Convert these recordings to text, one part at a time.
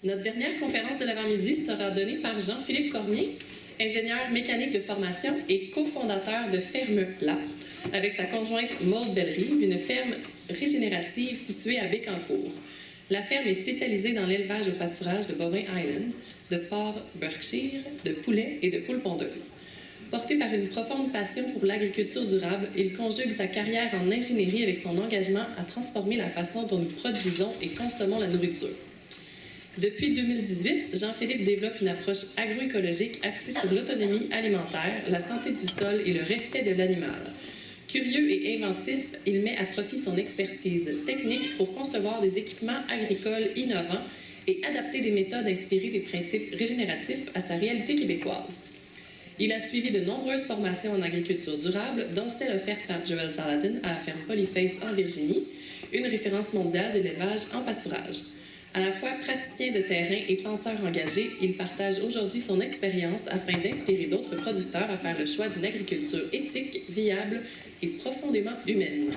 Notre dernière conférence de l'avant-midi sera donnée par Jean-Philippe Cormier, ingénieur mécanique de formation et cofondateur de Ferme-Plat, avec sa conjointe Maude Bellerive, une ferme régénérative située à Bécancour. La ferme est spécialisée dans l'élevage au pâturage de bovins Highland, de porcs Berkshire, de poulets et de poules pondeuses. Porté par une profonde passion pour l'agriculture durable, il conjugue sa carrière en ingénierie avec son engagement à transformer la façon dont nous produisons et consommons la nourriture. Depuis 2018, Jean-Philippe développe une approche agroécologique axée sur l'autonomie alimentaire, la santé du sol et le respect de l'animal. Curieux et inventif, il met à profit son expertise technique pour concevoir des équipements agricoles innovants et adapter des méthodes inspirées des principes régénératifs à sa réalité québécoise. Il a suivi de nombreuses formations en agriculture durable, dont celle offerte par Joel Saladin à la ferme Polyface en Virginie, une référence mondiale de l'élevage en pâturage. À la fois praticien de terrain et penseur engagé, il partage aujourd'hui son expérience afin d'inspirer d'autres producteurs à faire le choix d'une agriculture éthique, viable et profondément humaine.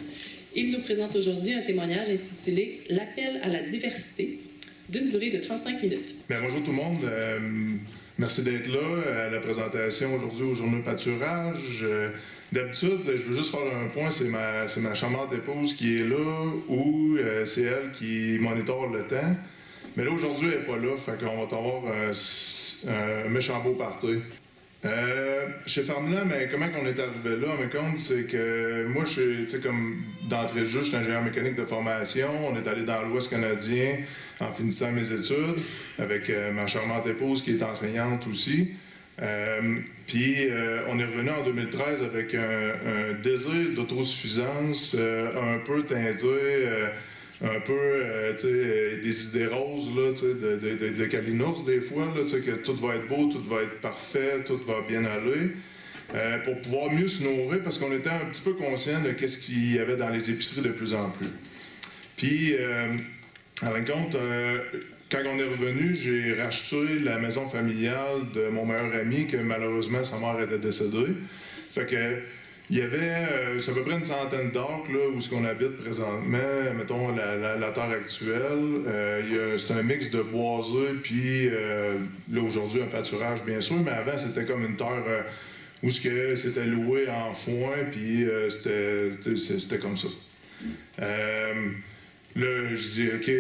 Il nous présente aujourd'hui un témoignage intitulé « L'appel à la diversité » d'une durée de 35 minutes. Bien, bonjour tout le monde. Merci d'être là à la présentation aujourd'hui au Journaux Pâturage. D'habitude, je veux juste faire un point, c'est ma charmante épouse qui est là ou c'est elle qui monitore le temps. Mais là, aujourd'hui, elle n'est pas là, fait qu'on va avoir un méchant beau party. Chez Ferme-Plat, mais comment on est arrivé là, me compte, c'est que moi, tu sais, comme d'entrée de jeu, je suis ingénieur mécanique de formation. On est allé dans l'Ouest canadien en finissant mes études avec ma charmante épouse qui est enseignante aussi. Puis on est revenu en 2013 avec un désir d'autosuffisance un peu teinté, un peu des idées roses là, de Kalinours des fois, là, que tout va être beau, tout va être parfait, tout va bien aller, pour pouvoir mieux se nourrir parce qu'on était un petit peu conscient de ce qu'il y avait dans les épiceries de plus en plus. Puis, en fin de compte, quand on est revenu, j'ai racheté la maison familiale de mon meilleur ami, que malheureusement, sa mère était décédée. Fait que, il y avait, c'est à peu près une centaine d'acres, là, où ce qu'on habite présentement, mettons, la terre actuelle. C'est un mix de boisé, puis là, aujourd'hui, un pâturage, bien sûr, mais avant, c'était comme une terre où c'était loué en foin, puis c'était comme ça. Là, je dis, OK,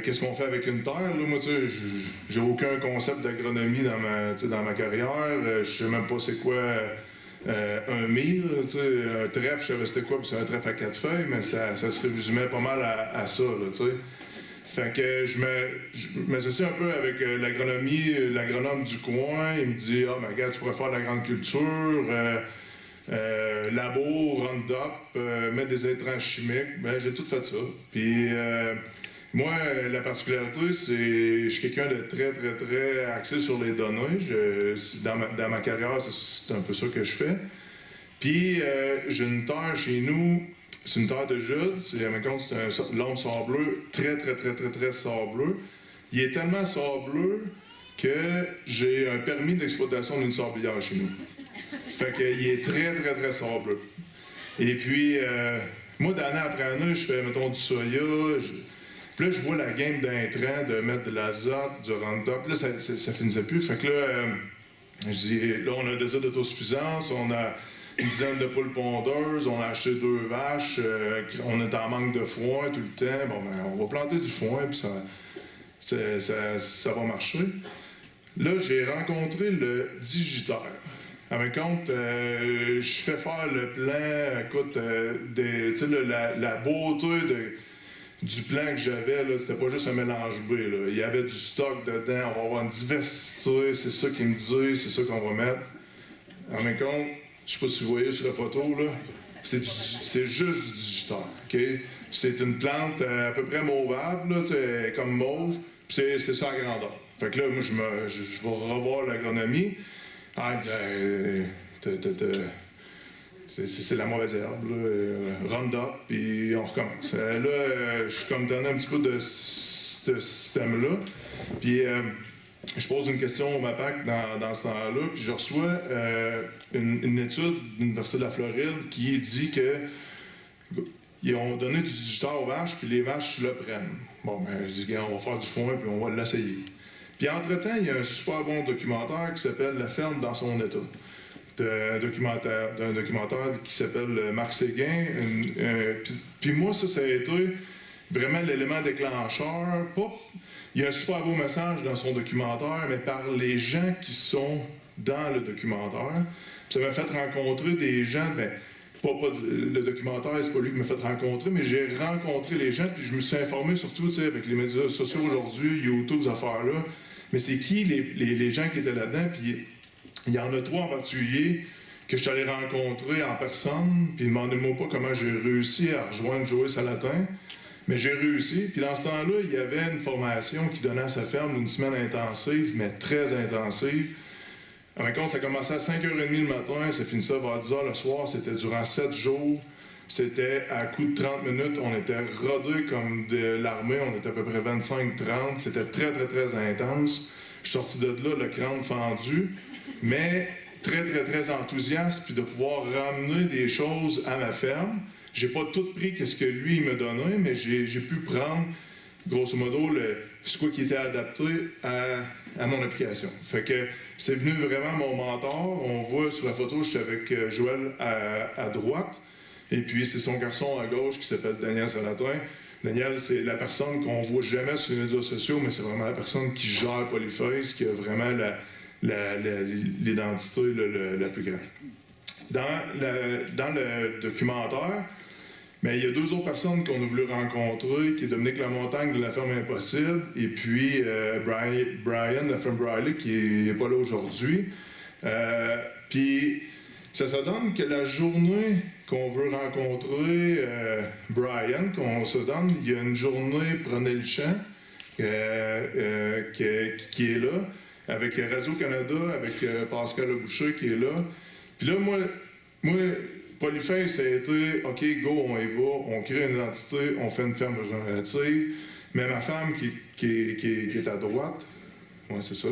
qu'est-ce qu'on fait avec une terre? Là, moi, tu sais, j'ai aucun concept d'agronomie dans ma carrière. Je sais même pas c'est quoi un mille, tu sais, un trèfle, je savais c'était quoi, puis c'est un trèfle à 4 feuilles, mais ça se résumait pas mal à ça, là, tu sais. Fait que je m'associe un peu avec l'agronomie, l'agronome du coin. Il me dit, ah, mais regarde, tu pourrais faire de la grande culture. Labo, Roundup, mettre des intrants chimiques, ben j'ai tout fait ça. Puis moi, la particularité, c'est je suis quelqu'un de très, très, très axé sur les données. Dans ma carrière, c'est un peu ça que je fais. Puis j'ai une terre chez nous, c'est une terre de Jude, c'est un long sableux, très, très, très, très, très sableux. Il est tellement sableux que j'ai un permis d'exploitation d'une sablière chez nous. Fait qu'il est très, très, très sableux. Et puis, moi, d'année après année, je fais, mettons, du soya. Puis là, je vois la game d'intrants, de mettre de l'azote, du Roundup. Là, ça finissait plus. Fait que là, je dis, là, on a un désir d'autosuffisance, on a une dizaine de poules pondeuses, on a acheté 2 vaches, on est en manque de foin tout le temps. Bon, ben, on va planter du foin, puis ça va marcher. Là, j'ai rencontré le Digitaire. En fin de compte, je fais faire le plan, écoute, la beauté du plan que j'avais, là, c'était pas juste un mélange B, là. Il y avait du stock dedans, on va avoir une diversité, c'est ça qu'il me dit, c'est ça qu'on va mettre. En fin de compte, je sais pas si vous voyez sur la photo, là, c'est juste du Digitaire, OK? C'est une plante à peu près mauvable, là, comme mauve, puis c'est ça à grandeur. Fait que là, moi, je vais revoir l'agronomie. Ah, c'est la mauvaise herbe, là. Roundup, puis on recommence. Là, je suis comme donné un petit peu de ce système-là. Puis je pose une question au MAPAC dans ce temps-là, puis je reçois une étude de l'Université de la Floride qui dit que ils ont donné du Digitaire aux vaches, puis les vaches le prennent. Bon, ben, je dis, on va faire du foin, puis on va l'essayer. Puis entre-temps, il y a un super bon documentaire qui s'appelle La ferme dans son état. D'un documentaire qui s'appelle Marc Séguin. Puis moi, ça a été vraiment l'élément déclencheur. Il y a un super beau message dans son documentaire, mais par les gens qui sont dans le documentaire. Puis ça m'a fait rencontrer des gens, le documentaire, c'est pas lui qui m'a fait rencontrer, mais j'ai rencontré les gens, puis je me suis informé surtout, avec les médias sociaux aujourd'hui, YouTube, ces affaires-là. Mais c'est qui les gens qui étaient là-dedans, puis il y en a 3 en particulier que je suis allé rencontrer en personne, puis demandez-moi pas comment j'ai réussi à rejoindre Joël Salatin, mais j'ai réussi. Puis dans ce temps-là, il y avait une formation qui donnait à sa ferme une semaine intensive, mais très intensive. En fin de compte, ça commençait à 5h30 le matin, ça finissait vers 10h le soir, c'était durant 7 jours. C'était à coup de 30 minutes, on était rodés comme de l'armée, on était à peu près 25-30, c'était très, très, très intense. Je suis sorti de là, le crâne fendu, mais très, très, très enthousiaste, puis de pouvoir ramener des choses à ma ferme. J'ai pas tout pris qu'est-ce que lui il me donnait, mais j'ai pu prendre, grosso modo, ce qui était adapté à mon application. Fait que c'est venu vraiment mon mentor. On voit sur la photo, je suis avec Joël à droite. Et puis, c'est son garçon à gauche qui s'appelle Daniel Salatin. Daniel, c'est la personne qu'on voit jamais sur les médias sociaux, mais c'est vraiment la personne qui gère Polyface, qui a vraiment l'identité la plus grande. Dans le documentaire, mais il y a 2 autres personnes qu'on a voulu rencontrer, qui est Dominique Lamontagne de la ferme Impossible, et puis Brian de la ferme Briley, qui n'est pas là aujourd'hui. Puis ça se donne que la journée qu'on veut rencontrer Brian, qu'on se donne, il y a une journée Prenez le champ qui est là, avec Radio-Canada, avec Pascal Leboucher qui est là. Puis là, moi Polyface, ça a été, OK, go, on y va, on crée une identité, on fait une ferme régénérative. Mais ma femme qui est à droite, ouais, c'est ça.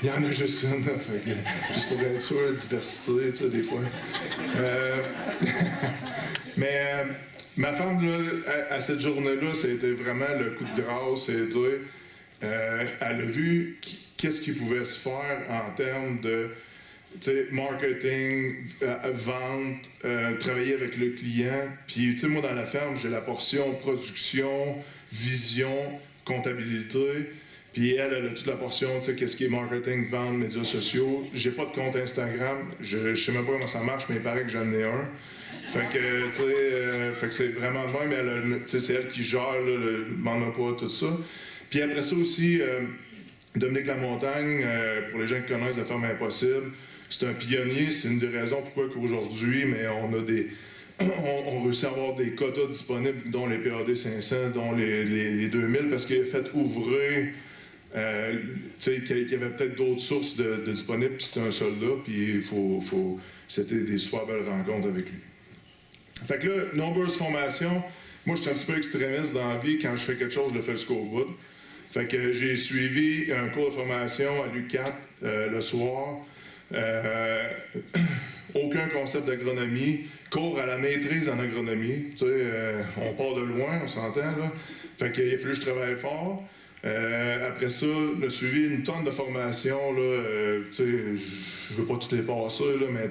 Il y en a juste une, fait que, juste pour être sûr, la diversité, tu sais, des fois. Mais ma femme, là, à cette journée-là, ça a été vraiment le coup de grâce. Elle a vu qu'est-ce qui pouvait se faire en termes de marketing, vente, travailler avec le client. Puis, moi, dans la ferme, j'ai la portion production, vision, comptabilité. Puis elle a toute la portion, qu'est-ce qui est marketing, vente, médias sociaux. J'ai pas de compte Instagram. Je sais même pas comment ça marche, mais il paraît que j'en ai un. Fait que c'est vraiment de même. C'est elle qui gère, demande pas tout ça. Puis après ça aussi, Dominique Lamontagne, pour les gens qui connaissent la ferme Impossible, c'est un pionnier. C'est une des raisons pourquoi qu'aujourd'hui, mais on réussit à avoir des quotas disponibles, dont les PAD 500, dont les 2000, parce qu'il a fait ouvrir, qu'il y avait peut-être d'autres sources de disponibles, puis c'était un soldat, puis c'était des super belles rencontres avec lui. Fait que là, nombreuses formations. Moi, je suis un petit peu extrémiste dans la vie. Quand je fais quelque chose, je le fais jusqu'au bout. Fait que j'ai suivi un cours de formation à l'U4 le soir. Aucun concept d'agronomie. Cours à la maîtrise en agronomie. On part de loin, on s'entend, là. Fait qu'il a fallu que je travaille fort. Après ça, on a suivi une tonne de formations, là. Je veux pas toutes les passer, là, mais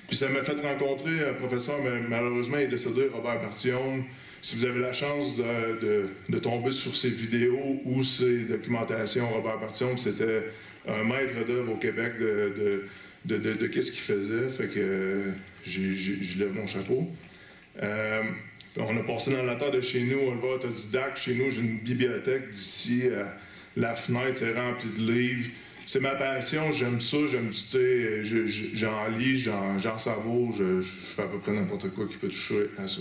puis ça m'a fait rencontrer un professeur, mais malheureusement, il est décédé, Robert Barthiaume. Si vous avez la chance de tomber sur ses vidéos ou ses documentations, Robert Barthiaume, c'était un maître d'œuvre au Québec de qu'est-ce qu'il faisait. Fait que je lève mon chapeau. On a passé dans la terre de chez nous, on le voit autodidacte. Chez nous, j'ai une bibliothèque d'ici. La fenêtre, c'est rempli de livres. C'est ma passion, j'aime ça, j'en lis, j'en savoure, je fais à peu près n'importe quoi qui peut toucher à ça.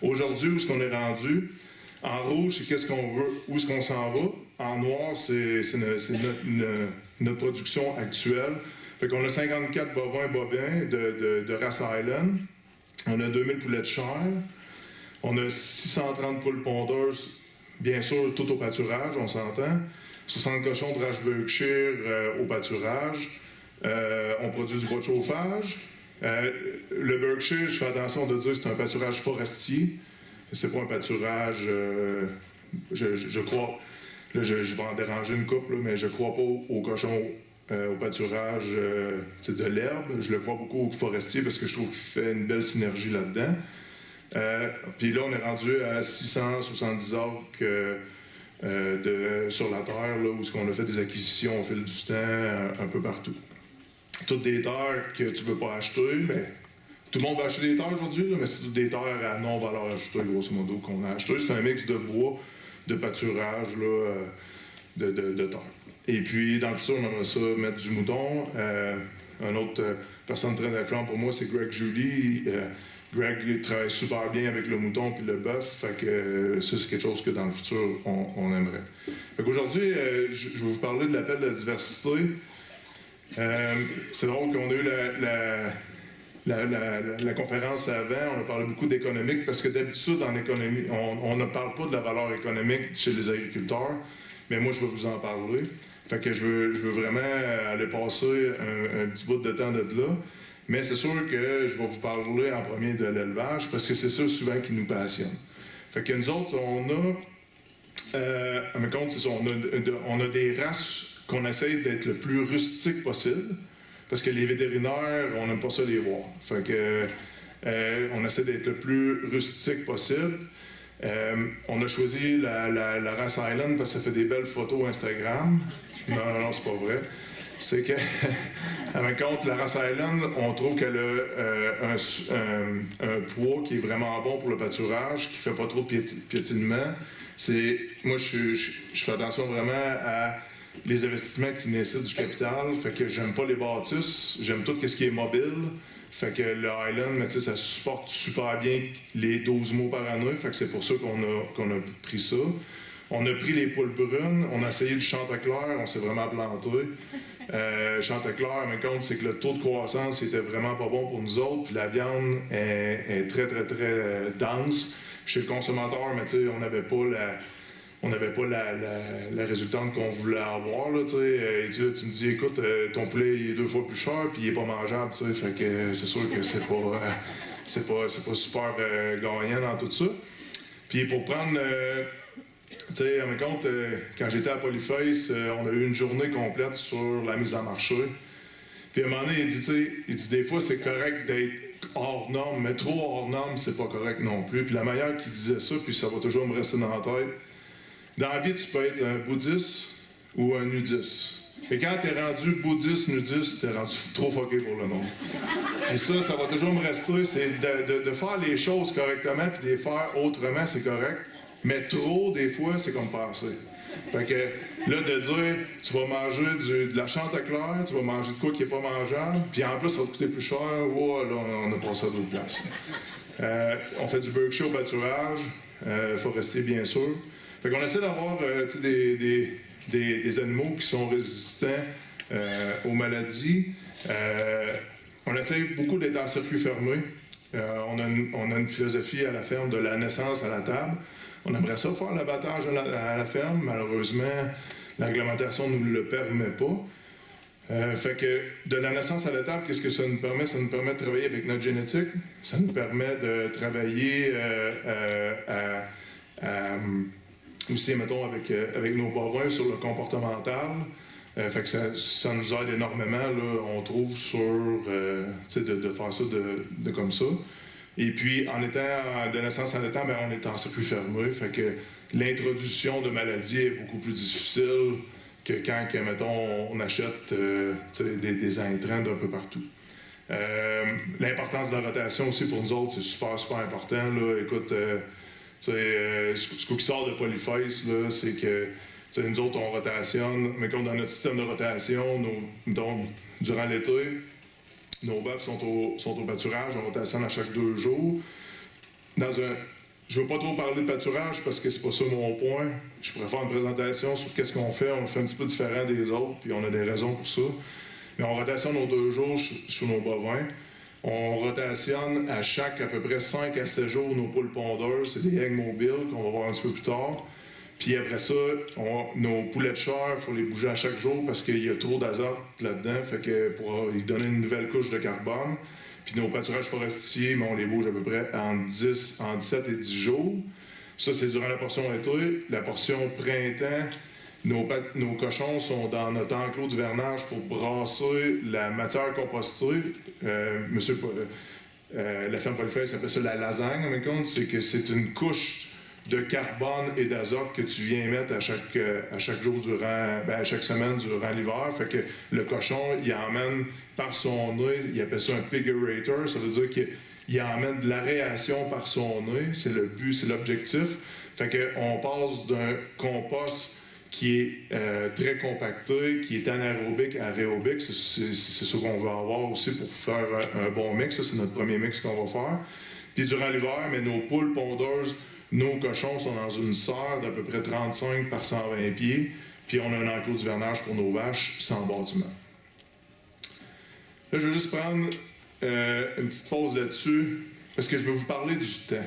Aujourd'hui, où est-ce qu'on est rendu? En rouge, c'est qu'est-ce qu'on veut, où est-ce qu'on s'en va. En noir, c'est notre production actuelle. Fait qu'on a 54 bovins de race Highland. On a 2000 poulets de chair. On a 630 poules pondeuses, bien sûr, tout au pâturage, on s'entend. 60 cochons de race Berkshire au pâturage. On produit du bois de chauffage. Le Berkshire, je fais attention de dire que c'est un pâturage forestier. C'est pas un pâturage, je crois. là, je vais en déranger une couple, mais je crois pas aux cochons au pâturage de l'herbe. Je le crois beaucoup aux forestiers parce que je trouve qu'il fait une belle synergie là-dedans. Puis là, on est rendu à 670 acres sur la terre, là, où on a fait des acquisitions au fil du temps, un peu partout. Toutes des terres que tu ne veux pas acheter, mais tout le monde va acheter des terres aujourd'hui, là, mais c'est toutes des terres à non-valeur ajoutée, grosso modo, qu'on a acheté. C'est un mix de bois, de pâturage, là, de terre. Et puis, dans le futur, on aimerait ça mettre du mouton. Une autre personne très influente pour moi, c'est Greg Judy. Greg travaille super bien avec le mouton puis le bœuf, fait que ça, c'est quelque chose que dans le futur, on aimerait. Fait qu'aujourd'hui, je vais vous parler de l'appel de la diversité. C'est drôle qu'on a eu la conférence avant, on a parlé beaucoup d'économique, parce que d'habitude, en économie, on ne parle pas de la valeur économique chez les agriculteurs, mais moi, je vais vous en parler. Fait que je veux vraiment aller passer un petit bout de temps de là. Mais c'est sûr que je vais vous parler en premier de l'élevage, parce que c'est ça souvent qui nous passionne. Fait que nous autres, à mes comptes, c'est ça, on a des races qu'on essaye d'être le plus rustique possible, parce que les vétérinaires, on n'aime pas ça les voir. Fait que on essaie d'être le plus rustique possible. On a choisi la race Highland parce que ça fait des belles photos Instagram. Non, c'est pas vrai. C'est que, à mes comptes, la race Highland, on trouve qu'elle a un poids qui est vraiment bon pour le pâturage, qui fait pas trop de piétinement. Moi, je fais attention vraiment à les investissements qui nécessitent du capital. Fait que j'aime pas les bâtisses, j'aime tout ce qui est mobile. Fait que le Highland, mais ça supporte super bien les 12 mois par année. Fait que c'est pour ça qu'on a pris ça. On a pris les poules brunes, on a essayé du Chantecler, on s'est vraiment planté. Chantecler, mais compte, c'est que le taux de croissance était vraiment pas bon pour nous autres, puis la viande est très, très, très dense. Puis chez le consommateur, mais tu sais, on n'avait pas la résultante qu'on voulait avoir, là, tu sais. Tu me dis, écoute, ton poulet il est 2 fois plus cher, puis il est pas mangeable, tu sais. Fait que c'est sûr que c'est pas super gagnant dans tout ça. Puis pour prendre... tu sais, à mes comptes, quand j'étais à Polyface, on a eu une journée complète sur la mise en marché. Puis à un moment donné, il dit des fois, c'est correct d'être hors norme, mais trop hors norme, c'est pas correct non plus. Puis la manière qu'il disait ça, puis ça va toujours me rester dans la tête, dans la vie, tu peux être un bouddhiste ou un nudiste. Et quand t'es rendu bouddhiste, nudiste, t'es rendu trop fucké pour le monde. Et ça va toujours me rester, c'est de faire les choses correctement, puis de les faire autrement, c'est correct. Mais trop, des fois, c'est comme passer. Fait que là, de dire, tu vas manger de la Chantecler, tu vas manger de quoi qui n'est pas mangeable, puis en plus, ça va te coûter plus cher, wow, là, on a passé à d'autres places. On fait du Berkshire au pâturage, forestier, bien sûr. Fait qu'on essaie d'avoir des animaux qui sont résistants aux maladies. On essaie beaucoup d'être en circuit fermé. On a une philosophie à la ferme de la naissance à la table. On aimerait ça faire l'abattage à la ferme. Malheureusement, la réglementation ne nous le permet pas. Fait que de la naissance à la table, qu'est-ce que ça nous permet? Ça nous permet de travailler avec notre génétique. Ça nous permet de travailler aussi, mettons, avec nos bovins sur le comportemental. Fait que ça nous aide énormément, là, on trouve, de faire ça de comme ça. Et puis, en étant de naissance en étant, on est en circuit fermé. Fait que l'introduction de maladies est beaucoup plus difficile que quand, mettons, on achète des intrants d'un peu partout. L'importance de la rotation aussi pour nous autres, c'est super, super important. Là. Écoute, ce qui sort de Polyface, là, c'est que nous autres, on rotationne, mais comme dans notre système de rotation, durant l'été, nos bœufs sont au pâturage, on rotationne à chaque 2 jours. Je ne veux pas trop parler de pâturage parce que c'est pas ça mon point. Je pourrais faire une présentation sur qu'est-ce qu'on fait. On le fait un petit peu différent des autres, puis on a des raisons pour ça. Mais on rotationne aux 2 jours sur nos bovins. On rotationne à peu près 5 à 7 jours nos poules pondeuses. C'est des eggs mobiles qu'on va voir un petit peu plus tard. Puis après ça, nos poulets de chair, il faut les bouger à chaque jour parce qu'il y a trop d'azote là-dedans, fait que pour y donner une nouvelle couche de carbone. Puis nos pâturages forestiers, on les bouge à peu près en 17 et 10 jours. Ça, c'est durant la portion été. La portion printemps, Nos cochons sont dans notre enclos de vernage pour brasser la matière compostée. La ferme Paul-Fay s'appelle ça la lasagne, en compte. C'est que c'est une couche de carbone et d'azote que tu viens mettre à chaque jour à chaque semaine durant l'hiver. Fait que le cochon, il emmène par son nez, il appelle ça un pigurator, ça veut dire qu'il emmène de l'aération par son nez, c'est le but, c'est l'objectif. Fait qu'on passe d'un compost qui est très compacté, qui est anaérobique à aérobique. C'est ce qu'on va avoir aussi pour faire un bon mix. Ça, c'est notre premier mix qu'on va faire. Puis durant l'hiver, mais nos poules pondeuses, nos cochons sont dans une serre d'à peu près 35 par 120 pieds. Puis on a un enclos d'hivernage pour nos vaches sans bâtiment. Là, je vais juste prendre une petite pause là-dessus parce que je vais vous parler du temps.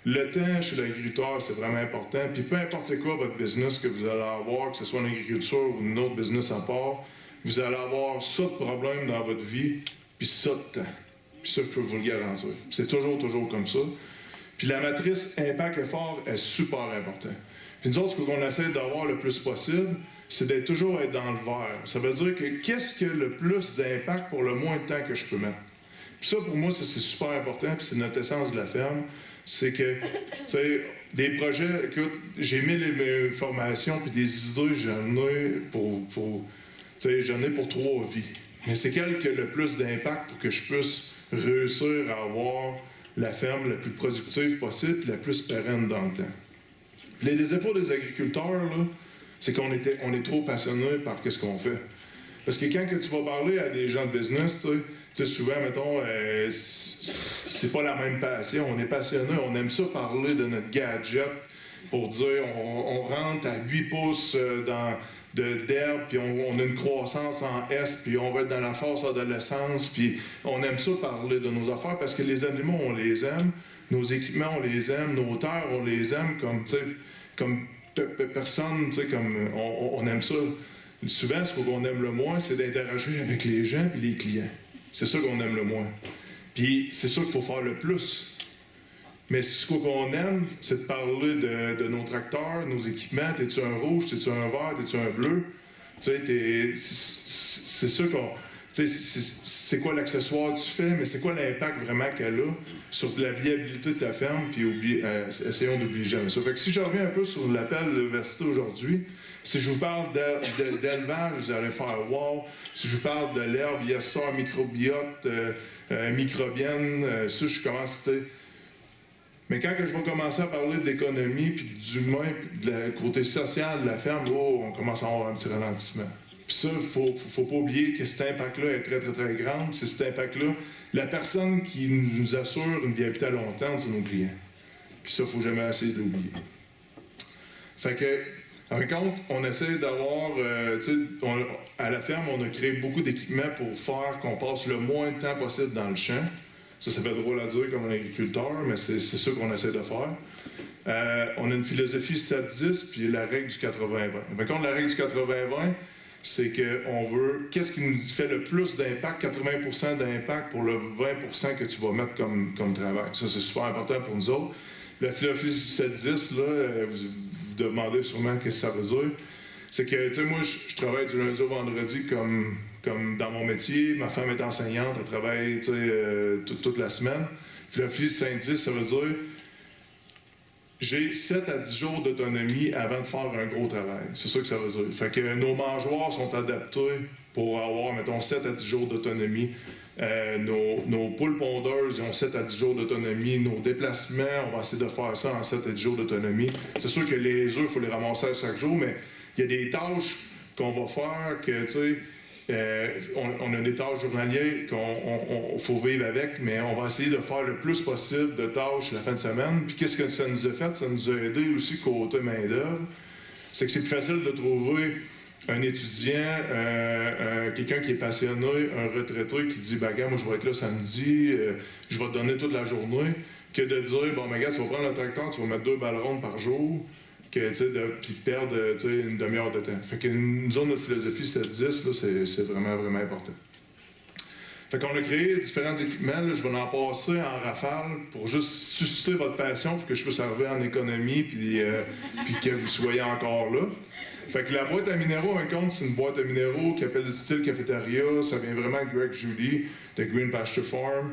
Le temps chez l'agriculteur, c'est vraiment important. Puis peu importe c'est quoi votre business que vous allez avoir, que ce soit en agriculture ou une autre business à part, vous allez avoir ça de problème dans votre vie, puis ça de temps. Puis ça, je peux vous le garantir. C'est toujours comme ça. Puis la matrice impact-effort est super important. Puis nous autres, ce qu'on essaie d'avoir le plus possible, c'est d'être toujours dans le vert. Ça veut dire que qu'est-ce qui a le plus d'impact pour le moins de temps que je peux mettre. Puis ça, pour moi, ça, c'est super important, puis c'est notre essence de la ferme. C'est que, tu sais, des projets, écoute, j'ai mis mes formations puis des idées, j'en ai pour 3 vies. Mais c'est quel qui a le plus d'impact pour que je puisse réussir à avoir la ferme la plus productive possible et la plus pérenne dans le temps. Puis les défauts des agriculteurs, là, c'est qu'on est trop passionnés par ce qu'on fait. Parce que quand que tu vas parler à des gens de business, tu sais, souvent, mettons, c'est pas la même passion. On est passionné, on aime ça parler de notre gadget pour dire on rentre à 8 pouces d'herbe, puis on a une croissance en S, puis on va être dans la force adolescence, puis on aime ça parler de nos affaires parce que les animaux, on les aime, nos équipements, on les aime, nos terres, on les aime comme personne, tu sais, comme on aime ça. Souvent, ce qu'on aime le moins, c'est d'interagir avec les gens et les clients. C'est ça qu'on aime le moins. Puis c'est ça qu'il faut faire le plus. Mais ce qu'on aime, c'est de parler de nos tracteurs, nos équipements. T'es-tu un rouge, t'es-tu un vert, t'es-tu un bleu? Tu sais, c'est ça qu'on... Tu sais, c'est quoi l'accessoire que tu fais, mais c'est quoi l'impact vraiment qu'elle a sur la viabilité de ta ferme, puis essayons d'oublier jamais ça. Fait que si je reviens un peu sur l'appel de l'université aujourd'hui, si je vous parle d'élevage, vous allez faire « wow ». Si je vous parle de l'herbe, il y a ça, microbiote, microbienne, ça, je commence, tu sais. Mais quand que je vais commencer à parler d'économie, puis d'humain, puis du côté social de la ferme, oh, on commence à avoir un petit ralentissement. Puis ça, il faut pas oublier que cet impact-là est très, très, très grand. C'est cet impact-là, la personne qui nous assure une viabilité à long terme, c'est nos clients. Puis ça, il ne faut jamais essayer de l'oublier. Fait que, en compte, on essaie d'avoir, à la ferme, on a créé beaucoup d'équipements pour faire qu'on passe le moins de temps possible dans le champ. Ça fait drôle à dire comme un agriculteur, mais c'est ça qu'on essaie de faire. On a une philosophie 7-10, puis la règle du 80-20. En compte, la règle du 80-20, c'est qu'on veut, qu'est-ce qui nous fait le plus d'impact, 80% d'impact pour le 20% que tu vas mettre comme travail. Ça, c'est super important pour nous autres. La philosophie 7-10, là, vous demandez sûrement qu'est-ce que ça veut dire. C'est que, tu sais, moi, je travaille du lundi au vendredi comme dans mon métier. Ma femme est enseignante, elle travaille, tu sais, toute la semaine. Philosophie 5-10, ça veut dire j'ai 7 à 10 jours d'autonomie avant de faire un gros travail. C'est ça que ça veut dire. Fait que nos mangeoires sont adaptés pour avoir, mettons, 7 à 10 jours d'autonomie. Nos poules pondeuses, ils ont 7 à 10 jours d'autonomie. Nos déplacements, on va essayer de faire ça en 7 à 10 jours d'autonomie. C'est sûr que les œufs, il faut les ramasser chaque jour, mais il y a des tâches qu'on va faire que, tu sais, on a des tâches journalières qu'il faut vivre avec, mais on va essayer de faire le plus possible de tâches la fin de semaine. Puis qu'est-ce que ça nous a fait? Ça nous a aidé aussi côté main-d'œuvre. C'est que c'est plus facile de trouver un étudiant, quelqu'un qui est passionné, un retraité qui dit « Bagarre, moi je vais être là samedi, je vais te donner toute la journée », que de dire « Bon, mais gars, tu vas prendre le tracteur, tu vas mettre 2 balles rondes par jour ». Puis perdre une demi-heure de temps. Fait que nous autres, notre philosophie 7-10, là, c'est vraiment, vraiment important. Fait qu'on a créé différents équipements. Là, je vais en passer en rafale pour juste susciter votre passion pour que je puisse arriver en économie puis que vous soyez encore là. Fait que la boîte à minéraux, en compte, c'est une boîte à minéraux qui appelle le style cafétéria. Ça vient vraiment de Greg Judy, de Green Pasture Farm.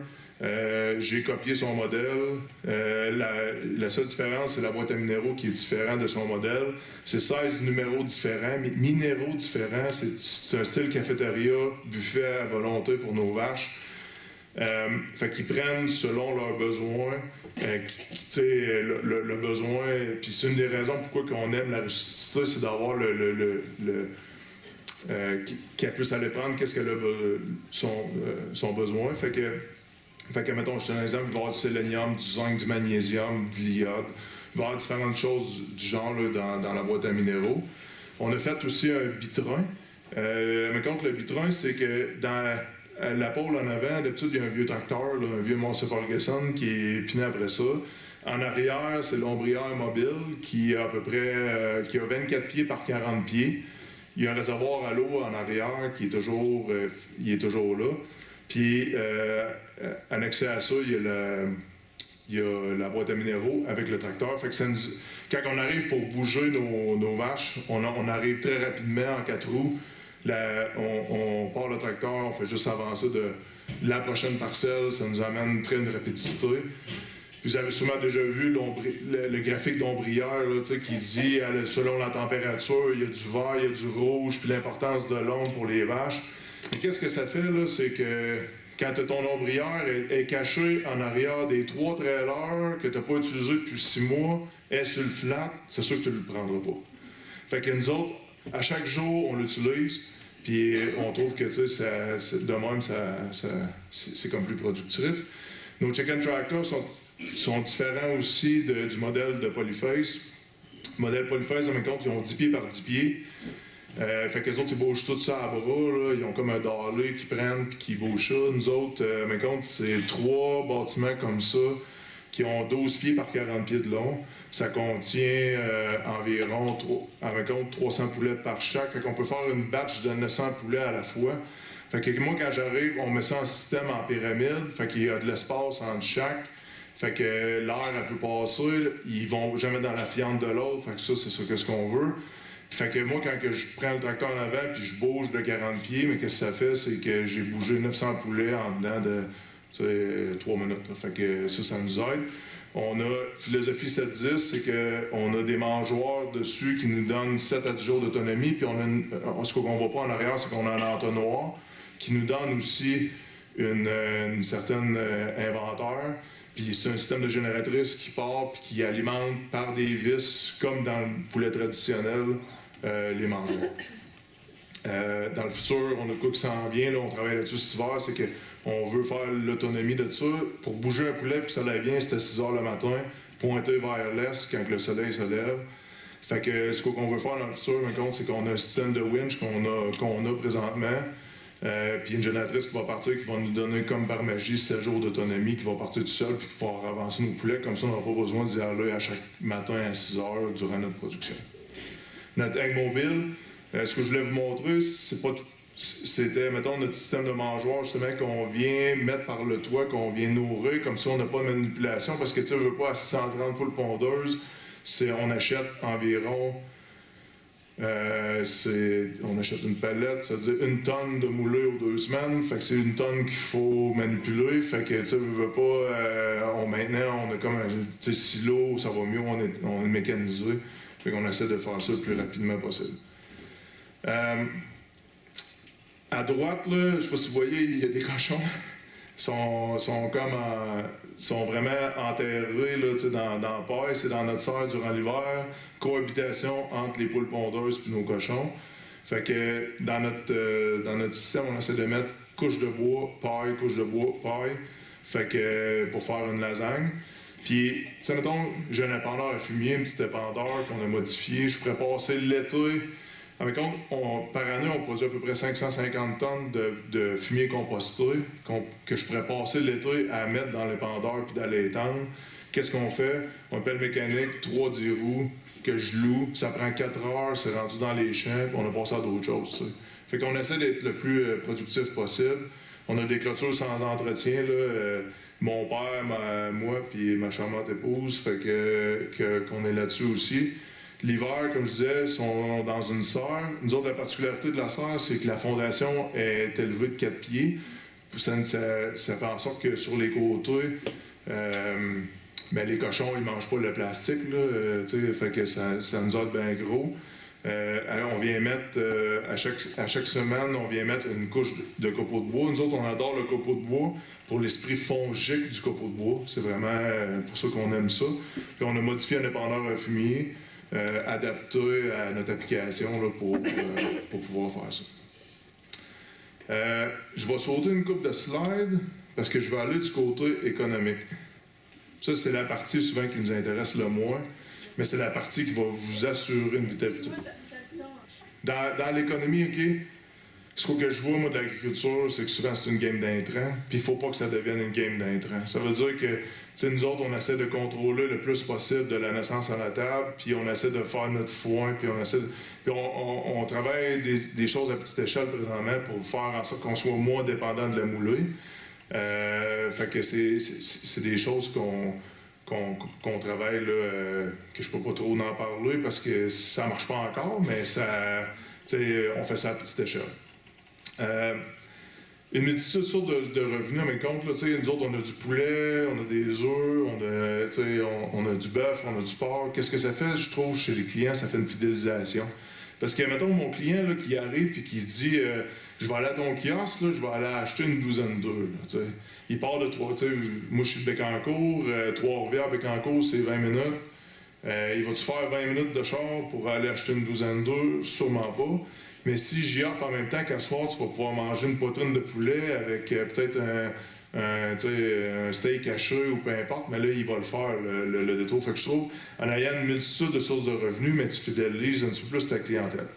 J'ai copié son modèle. La seule différence, c'est la boîte à minéraux qui est différente de son modèle. C'est 16 numéros différents, minéraux différents. C'est un style cafétéria, buffet à volonté pour nos vaches. Fait qu'ils prennent selon leurs besoins. Le besoin, puis c'est une des raisons pourquoi on aime la rusticité, c'est d'avoir qu'elle puisse aller prendre qu'est-ce qu'elle a son besoin. Fait que, mettons, je te donne un exemple, il va y avoir du sélénium, du zinc, du magnésium, de l'iode. Il va y avoir différentes choses du genre là, dans la boîte à minéraux. On a fait aussi un bitrin. Mais contre le bitrin, c'est que dans la pôle en avant, d'habitude, il y a un vieux tracteur, là, un vieux Massey Ferguson qui est piné après ça. En arrière, c'est l'ombrière mobile qui a à peu près qui a 24 pieds par 40 pieds. Il y a un réservoir à l'eau en arrière qui est toujours, il est toujours là. Puis, annexé à ça, il y a la boîte à minéraux avec le tracteur. Fait que quand on arrive pour bouger nos vaches, on arrive très rapidement en 4 roues. On part le tracteur, on fait juste avancer de la prochaine parcelle, ça nous amène très une rapidité. Vous avez sûrement déjà vu le graphique d'ombrière là, qui dit selon la température, il y a du vert, il y a du rouge, puis l'importance de l'ombre pour les vaches. Mais qu'est-ce que ça fait, là, c'est que quand ton ombrière est cachée en arrière des 3 trailers que tu n'as pas utilisés depuis 6 mois, est sur le flat, c'est sûr que tu ne le prendras pas. Fait que nous autres, à chaque jour, on l'utilise, puis on trouve que de même, c'est comme plus productif. Nos chicken tractors sont différents aussi du modèle de Polyface. Le modèle Polyface, en même compte, ils ont 10 pieds par 10 pieds. Fait qu'eux autres, ils bougent tout ça à bras, là. Ils ont comme un dalé qui prennent puis qui bougent ça. Nous autres, en même compte, c'est 3 bâtiments comme ça qui ont 12 pieds par 40 pieds de long. Ça contient environ 300 poulets par chaque. Fait qu'on peut faire une batch de 900 poulets à la fois. Fait que moi, quand j'arrive, on met ça en système en pyramide. Fait qu'il y a de l'espace entre chaque. Fait que l'air, elle peut passer. Ils vont jamais dans la fiente de l'autre. Fait que ça, c'est ça qu'est-ce qu'on veut. Fait que moi, quand je prends le tracteur en avant puis je bouge de 40 pieds, mais qu'est-ce que ça fait? C'est que j'ai bougé 900 poulets en dedans de 3 minutes. Là. Fait que ça nous aide. On a philosophie 7-10, c'est qu'on a des mangeoires dessus qui nous donnent 7 à 10 jours d'autonomie. Puis ce qu'on voit pas en arrière, c'est qu'on a un entonnoir qui nous donne aussi une certaine inventaire. Puis c'est un système de génératrice qui part puis qui alimente par des vis, comme dans le poulet traditionnel, les mangeoires. Dans le futur, on a de quoi qui s'en vient, là, on travaille là-dessus cet hiver, c'est qu'on veut faire l'autonomie de ça. Pour bouger un poulet et que ça aille bien, c'est à 6 h le matin, pointer vers l'est quand le soleil se lève. Fait que ce qu'on veut faire dans le futur, c'est qu'on a un système de winch qu'on a présentement. Puis une génératrice qui va partir, qui va nous donner comme par magie 7 jours d'autonomie, qui va partir tout seul puis qui va faire avancer nos poulets. Comme ça, on n'aura pas besoin d'y aller à chaque matin à 6 h durant notre production. Notre egg mobile, ce que je voulais vous montrer, c'était, mettons, notre système de mangeoire, justement, qu'on vient mettre par le toit, qu'on vient nourrir. Comme ça, on n'a pas de manipulation parce que, tu sais, on ne veut pas à 630 poules pondeuses. On achète environ... on achète une palette, c'est-à-dire 1 tonne de moulé aux 2 semaines. Fait que c'est 1 tonne qu'il faut manipuler. Fait que, tu sais, on veut pas... maintenant, on a comme un silo, ça va mieux, on est mécanisé. Fait qu'on essaie de faire ça le plus rapidement possible. À droite, là, je sais pas si vous voyez, il y a des cochons. Ils sont vraiment enterrés là, dans la paille, c'est dans notre serre durant l'hiver. Cohabitation entre les poules pondeuses et nos cochons. Fait que dans notre système, on essaie de mettre couche de bois, paille, couche de bois, paille. Fait que pour faire une lasagne. Puis, tu sais, mettons, j'ai un épandeur à fumier, un petit épandeur qu'on a modifié. Je pourrais passer l'été. Avec par année, on produit à peu près 550 tonnes de fumier composté que je pourrais passer l'été à mettre dans l'épandeur puis d'aller étendre. Qu'est-ce qu'on fait? On appelle mécanique, 3 10 roues que je loue. Ça prend 4 heures, c'est rendu dans les champs, puis on a passé à d'autres choses. T'sais. Fait qu'on essaie d'être le plus productif possible. On a des clôtures sans entretien, là. Mon père, moi, puis ma charmante épouse, fait qu'on est là-dessus aussi. L'hiver, comme je disais, sont dans une serre. Nous autres, la particularité de la serre, c'est que la fondation est élevée de 4 pieds. Ça fait en sorte que sur les côtés, les cochons, ils mangent pas le plastique, là, fait que ça nous aide bien gros. On vient mettre, à chaque semaine, on vient mettre une couche de copeaux de bois. Nous autres, on adore le copeau de bois pour l'esprit fongique du copeau de bois. C'est vraiment pour ça qu'on aime ça. Puis on a modifié un épandeur fumier adapté à notre application là, pour pouvoir faire ça. Je vais sauter une coupe de slides parce que je vais aller du côté économique. Ça, c'est la partie souvent qui nous intéresse le moins, mais c'est la partie qui va vous assurer une vitalité. Dans l'économie, OK, ce que je vois, moi, de l'agriculture, c'est que souvent, c'est une game d'intrants, puis il ne faut pas que ça devienne une game d'intrants. Ça veut dire que, nous autres, on essaie de contrôler le plus possible de la naissance à la table, puis on essaie de faire notre foin, puis on travaille des choses à petite échelle présentement pour faire en sorte qu'on soit moins dépendant de la moulée. Fait que c'est des choses qu'on travaille, là, que je peux pas trop en parler parce que ça marche pas encore, mais on fait ça à petite échelle. Une multitude de revenus, mais compte, là, nous autres, on a du poulet, on a des œufs, on a du bœuf, on a du porc. Qu'est-ce que ça fait, je trouve, chez les clients? Ça fait une fidélisation. Parce que, mettons, mon client là, qui arrive et qui dit je vais aller à ton kiosque, là, je vais aller acheter une douzaine d'œufs. Il part de moi, je suis de Bécancour, Trois-Rivières, Bécancour, c'est 20 minutes. Il va-tu faire 20 minutes de char pour aller acheter une douzaine d'œufs? Sûrement pas. Mais si j'y offre en même temps qu'à soir, tu vas pouvoir manger une poitrine de poulet avec peut-être un steak haché ou peu importe, mais là, il va le faire, le détour. Fait que je trouve, en ayant une multitude de sources de revenus, mais tu fidélises un petit peu plus ta clientèle.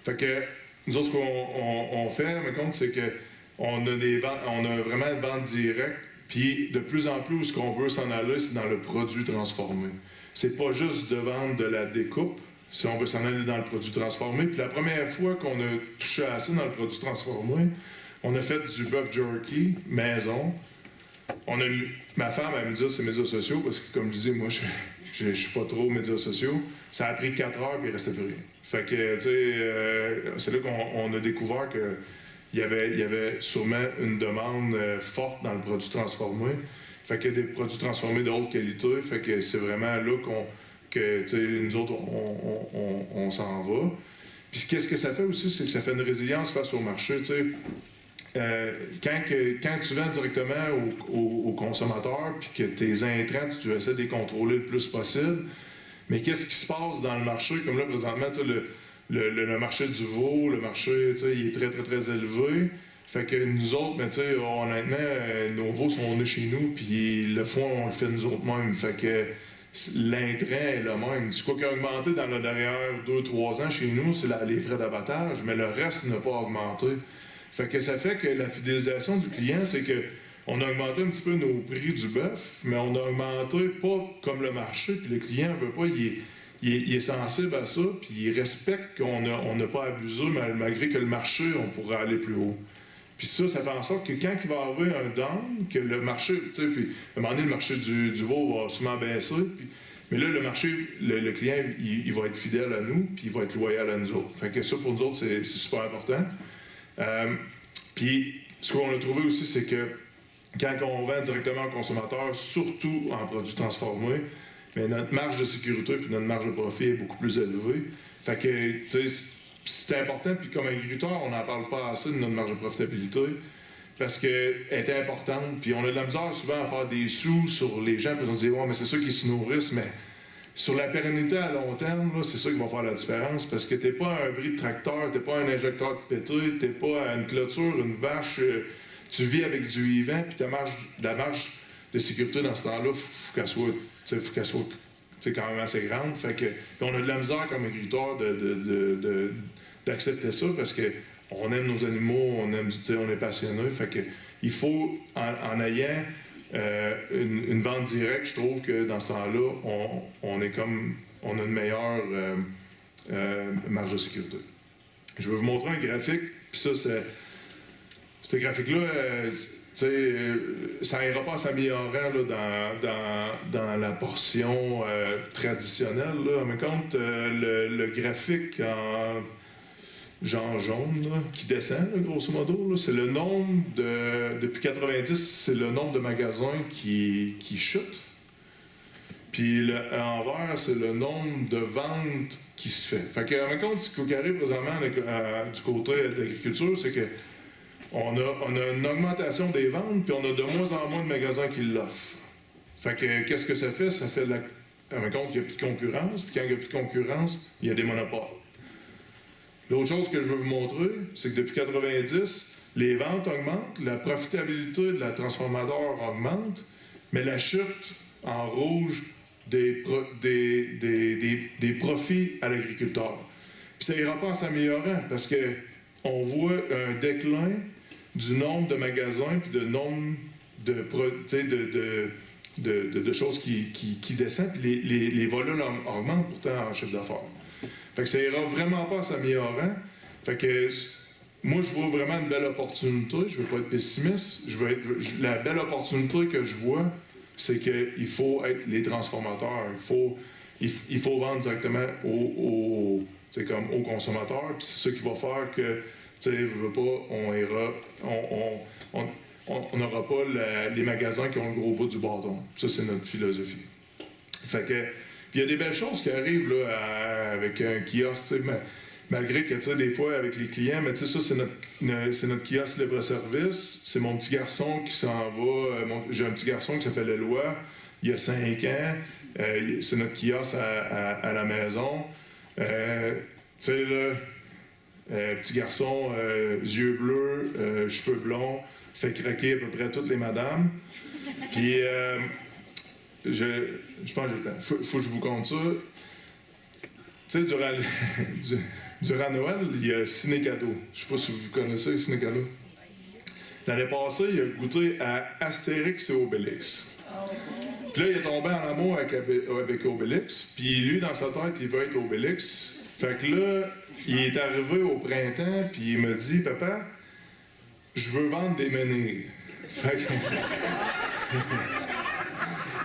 Fait que nous autres, ce qu'on fait, me compte, c'est qu'on a vraiment une vente directe, puis de plus en plus, ce qu'on veut s'en aller, c'est dans le produit transformé. C'est pas juste de vendre de la découpe, si on veut s'en aller dans le produit transformé. Puis la première fois qu'on a touché à ça dans le produit transformé, on a fait du bœuf jerky maison. Ma femme, elle me dit ses médias sociaux, parce que comme je dis, moi, je suis pas trop aux médias sociaux. Ça a pris 4 heures, puis il restait plus rien. Fait que, c'est là qu'on a découvert qu'il y avait sûrement une demande forte dans le produit transformé. Fait qu'il y a des produits transformés de haute qualité. Fait que c'est vraiment là que nous autres, on s'en va. Puis qu'est-ce que ça fait aussi, c'est que ça fait une résilience face au marché. Quand tu vends directement au consommateur, puis que tes intrants, tu essaies de les contrôler le plus possible, mais qu'est-ce qui se passe dans le marché? Comme là, présentement, le marché du veau, le marché, il est très, très, très élevé. Fait que nous autres, honnêtement, nos veaux sont nés chez nous, puis le foin, on le fait nous autres mêmes. Fait que l'intrant est le même. Ce qui a augmenté dans les dernières 2-3 ans chez nous, c'est les frais d'abattage, mais le reste n'a pas augmenté. Fait que ça fait que la fidélisation du client, c'est que on a augmenté un petit peu nos prix du bœuf, mais on a augmenté pas comme le marché, puis le client veut pas, il est sensible à ça, puis il respecte qu'on n'a pas abusé, malgré que le marché, on pourrait aller plus haut. Puis ça fait en sorte que quand il va arriver un down, que le marché, puis à un moment donné, le marché du veau va sûrement baisser, mais là, le marché, le client, il va être fidèle à nous, puis il va être loyal à nous autres. Fait que ça, pour nous autres, c'est super important. Puis, ce qu'on a trouvé aussi, c'est que quand on vend directement au consommateur, surtout en produits transformés, mais notre marge de sécurité puis notre marge de profit est beaucoup plus élevée. Fait que, tu sais, c'est important, puis comme agriculteur, on n'en parle pas assez de notre marge de profitabilité parce qu'elle est importante, puis on a de la misère souvent à faire des sous sur les gens, puis on se dit « Ouais, mais c'est ça qui se nourrissent », mais sur la pérennité à long terme, là, c'est ça qui va faire la différence, parce que t'es pas un bris de tracteur, t'es pas un injecteur de pété, t'es pas à une clôture, une vache, tu vis avec du vivant, puis la marge de sécurité dans ce temps-là, faut qu'elle soit quand même assez grande. Fait que on a de la misère comme agriculteur d'accepter ça, parce que on aime nos animaux, on est passionné. Fait que il faut, en ayant une vente directe, je trouve que dans ce temps-là, on a une meilleure marge de sécurité. Je vais vous montrer un graphique, puis ça, ce graphique-là, ça n'ira pas en s'améliorant dans la portion traditionnelle. Là. Mais quand le graphique en genre jaune là, qui descend, là, grosso modo, là, c'est le nombre depuis 90, c'est le nombre de magasins qui chute. Puis en vert, c'est le nombre de ventes qui se fait. Fait que, en compte, ce qui arrive présentement du côté de l'agriculture, c'est que on a une augmentation des ventes, puis on a de moins en moins de magasins qui l'offrent. Fait que, qu'est-ce que ça fait? Ça fait en compte, il n'y a plus de concurrence, puis quand il n'y a plus de concurrence, il y a des monopoles. L'autre chose que je veux vous montrer, c'est que depuis 90, les ventes augmentent, la profitabilité de la transformateur augmente, mais la chute en rouge des profits à l'agriculteur. Puis ça n'ira pas en s'améliorant parce qu'on voit un déclin du nombre de magasins puis de nombre de choses qui descendent, puis les volumes augmentent pourtant en chiffre d'affaires. Fait que ça ira vraiment pas en s'améliorant. Fait que moi, je vois vraiment une belle opportunité. Je veux pas être pessimiste. La belle opportunité que je vois, c'est qu'il faut être les transformateurs. Il faut vendre directement aux consommateurs. Puis c'est ça qui va faire que, tu sais, on n'aura pas les magasins qui ont le gros bout du bâton. Ça, c'est notre philosophie. Fait que, puis il y a des belles choses qui arrivent là, avec un kiosque, malgré que, tu sais, des fois, avec les clients, mais tu sais, ça, c'est notre kiosque libre-service. C'est mon petit garçon qui s'en va. J'ai un petit garçon qui s'appelle Éloi. Il a 5 ans. C'est notre kiosque à la maison. Tu sais, là, petit garçon, yeux bleus, cheveux blonds, fait craquer à peu près toutes les madames. Puis, je pense que j'ai le temps. Faut que je vous conte ça. Tu sais, durant Noël, il y a Ciné-Cadeau. Je sais pas si vous connaissez Ciné-Cadeau. L'année passée, il a goûté à Astérix et Obélix. Puis là, il est tombé en amour avec Obélix. Puis lui, dans sa tête, il veut être Obélix. Fait que là, il est arrivé au printemps, puis il m'a dit, « Papa, je veux vendre des menhirs. »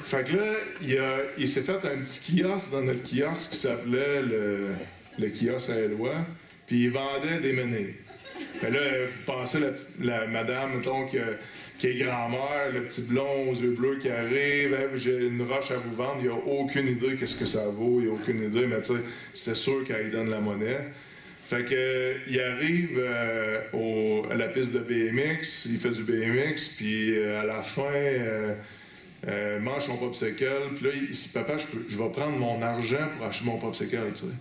Fait que là, il s'est fait un petit kiosque dans notre kiosque qui s'appelait le kiosque à Éloi, puis il vendait des menhirs. Mais là, vous pensez la madame, mettons, qui est grand-mère, le petit blond aux yeux bleus qui arrive, hey, j'ai une roche à vous vendre, il n'a aucune idée qu'est-ce que ça vaut, il n'a aucune idée, mais tu sais, c'est sûr qu'elle lui donne la monnaie. Fait que, il arrive à la piste de BMX, il fait du BMX, puis à la fin, mange son popsicle, puis là, il dit, papa, je vais prendre mon argent pour acheter mon popsicle, tu sais.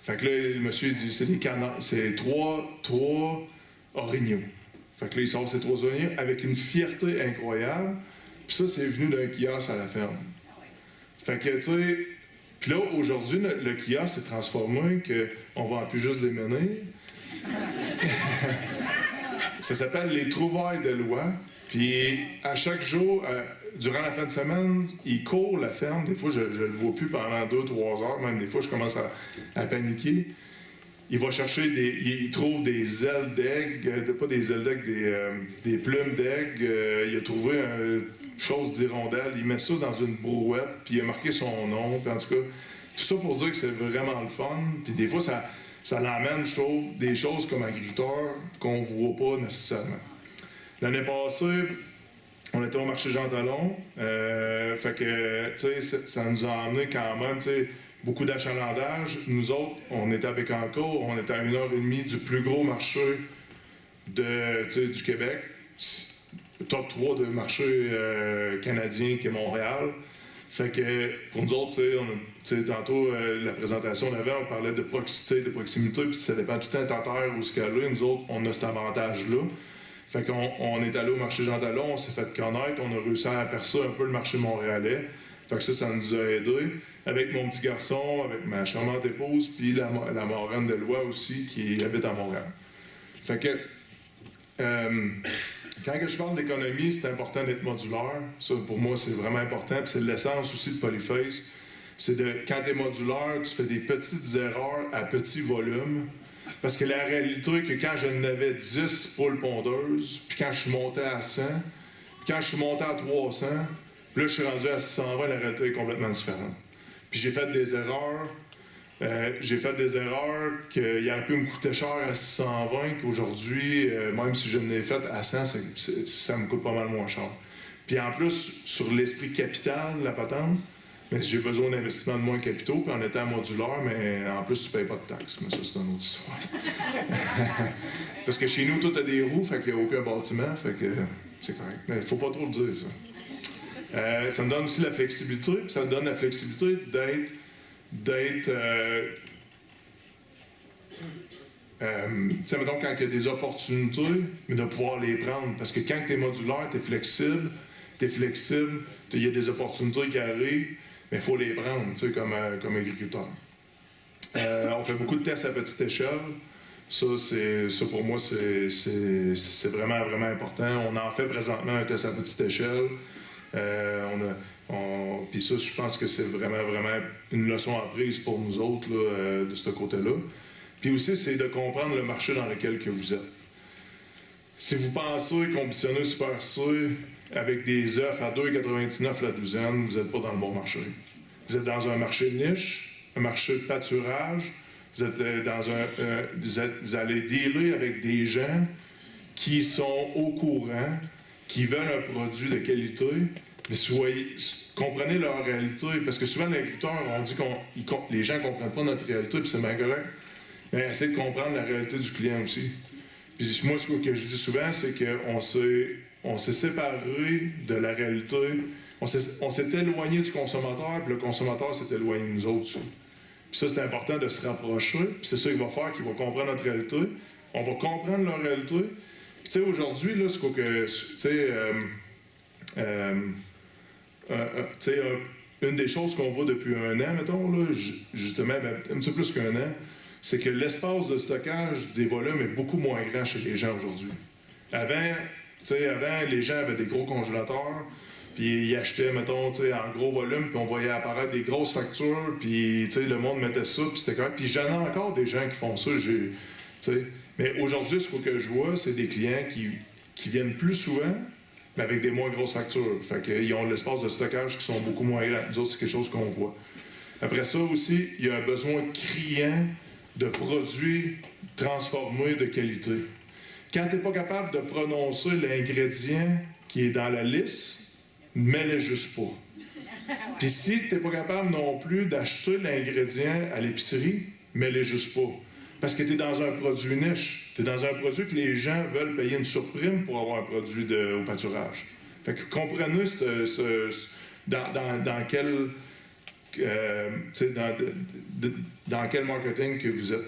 Fait que là, le monsieur, il dit, c'est des canards, c'est trois orignaux. Fait que là, il sort ces 3 orignaux avec une fierté incroyable, puis ça, c'est venu d'un kiosque à la ferme. Fait que, tu sais, puis là, aujourd'hui, le kiosque s'est transformé qu'on ne vend plus juste des menhirs. Ça s'appelle les trouvailles d'Éloi. Puis à chaque jour, durant la fin de semaine, il court la ferme. Des fois, je ne le vois plus pendant 2-3 heures. Même des fois, je commence à paniquer. Il va chercher il trouve des ailes d'aigle, pas des ailes d'aigle, des plumes d'aigle. Il a trouvé une chose d'hirondelle. Il met ça dans une brouette, puis il a marqué son nom. Puis en tout cas, tout ça pour dire que c'est vraiment le fun. Puis des fois, ça l'emmène, je trouve, des choses comme agriculteur qu'on ne voit pas nécessairement. L'année passée, on était au marché Jean Talon. Fait que, tu sais, ça nous a amené quand même, tu sais, beaucoup d'achalandage. Nous autres, on était à Bécancour, on était à 1h30 du plus gros marché du Québec. Top 3 de marché canadien qui est Montréal. Fait que pour nous autres, tu sais, tantôt, la présentation d'avant, on parlait de proximité, puis ça dépend tout le temps de ta terre où ce qu'elle est. Nous autres, on a cet avantage-là. Fait qu'on est allé au marché Jean Talon, on s'est fait connaître, on a réussi à percer un peu le marché montréalais. Fait que ça nous a aidés. Avec mon petit garçon, avec ma charmante épouse, puis la marraine d'Éloi aussi, qui habite à Montréal. Fait que, quand je parle d'économie, c'est important d'être modulaire. Ça, pour moi, c'est vraiment important. Puis c'est l'essence aussi de Polyface. C'est quand tu es modulaire, tu fais des petites erreurs à petit volume. Parce que la réalité est que quand je n'avais 10 poules pondeuses, puis quand je suis monté à 100, puis quand je suis monté à 300, puis là, je suis rendu à 620, la réalité est complètement différente. Puis j'ai fait des erreurs. Qu'il aurait pu me coûter cher à 620, qu'aujourd'hui, même si je l'ai fait à 100, ça me coûte pas mal moins cher. Puis en plus, sur l'esprit capital de la patente, mais j'ai besoin d'investissement de moins capitaux, puis en étant modulaire, mais en plus, tu ne payes pas de taxes. Mais ça, c'est une autre histoire. Parce que chez nous, tout a des roues, fait qu'il n'y a aucun bâtiment, fait que c'est correct. Mais il ne faut pas trop le dire, ça. Ça me donne aussi la flexibilité, puis ça me donne la flexibilité d'être tu sais, mettons, quand il y a des opportunités, mais de pouvoir les prendre. Parce que quand tu es modulaire, tu es flexible, il y a des opportunités qui arrivent, mais il faut les prendre, tu sais, comme agriculteur. On fait beaucoup de tests à petite échelle. Ça pour moi, c'est vraiment, vraiment important. On en fait présentement un test à petite échelle. Puis ça, je pense que c'est vraiment, vraiment une leçon apprise pour nous autres là, de ce côté-là. Puis aussi, c'est de comprendre le marché dans lequel que vous êtes. Si vous pensez conditionner Super C avec des œufs à 2,99 la douzaine, vous n'êtes pas dans le bon marché. Vous êtes dans un marché de niche, un marché de pâturage, vous allez dealer avec des gens qui sont au courant, qui veulent un produit de qualité, mais comprenez leur réalité, parce que souvent, l'agriculteur, on dit que les gens ne comprennent pas notre réalité, puis c'est bien correct, mais essayez de comprendre la réalité du client aussi. Puis moi, ce que je dis souvent, c'est qu'on s'est séparé de la réalité, on s'est éloigné du consommateur, puis le consommateur s'est éloigné de nous autres aussi. Puis ça, c'est important de se rapprocher, puis c'est ça qu'il va faire, qu'il va comprendre notre réalité. On va comprendre leur réalité. Puis tu sais, aujourd'hui, là, ce que, tu sais, une des choses qu'on voit depuis un an, mettons, là, justement, un petit peu plus qu'un an, c'est que l'espace de stockage des volumes est beaucoup moins grand chez les gens aujourd'hui. Avant, les gens avaient des gros congélateurs, puis ils achetaient, mettons, en gros volume, puis on voyait apparaître des grosses factures, puis le monde mettait ça, puis c'était correct. Puis j'en ai encore des gens qui font ça, mais aujourd'hui, ce que je vois, c'est des clients qui viennent plus souvent, mais avec des moins grosses factures. Fait qu'ils ont l'espace de stockage qui sont beaucoup moins grands. Nous autres, c'est quelque chose qu'on voit. Après ça aussi, il y a un besoin criant de produits transformés de qualité. Quand tu n'es pas capable de prononcer l'ingrédient qui est dans la liste, mets-le juste pas. Puis si tu n'es pas capable non plus d'acheter l'ingrédient à l'épicerie, mets-le juste pas. Parce que tu es dans un produit niche. Tu es dans un produit que les gens veulent payer une surprime pour avoir un produit au pâturage. Fait que comprenez dans quel dans quel marketing que vous êtes.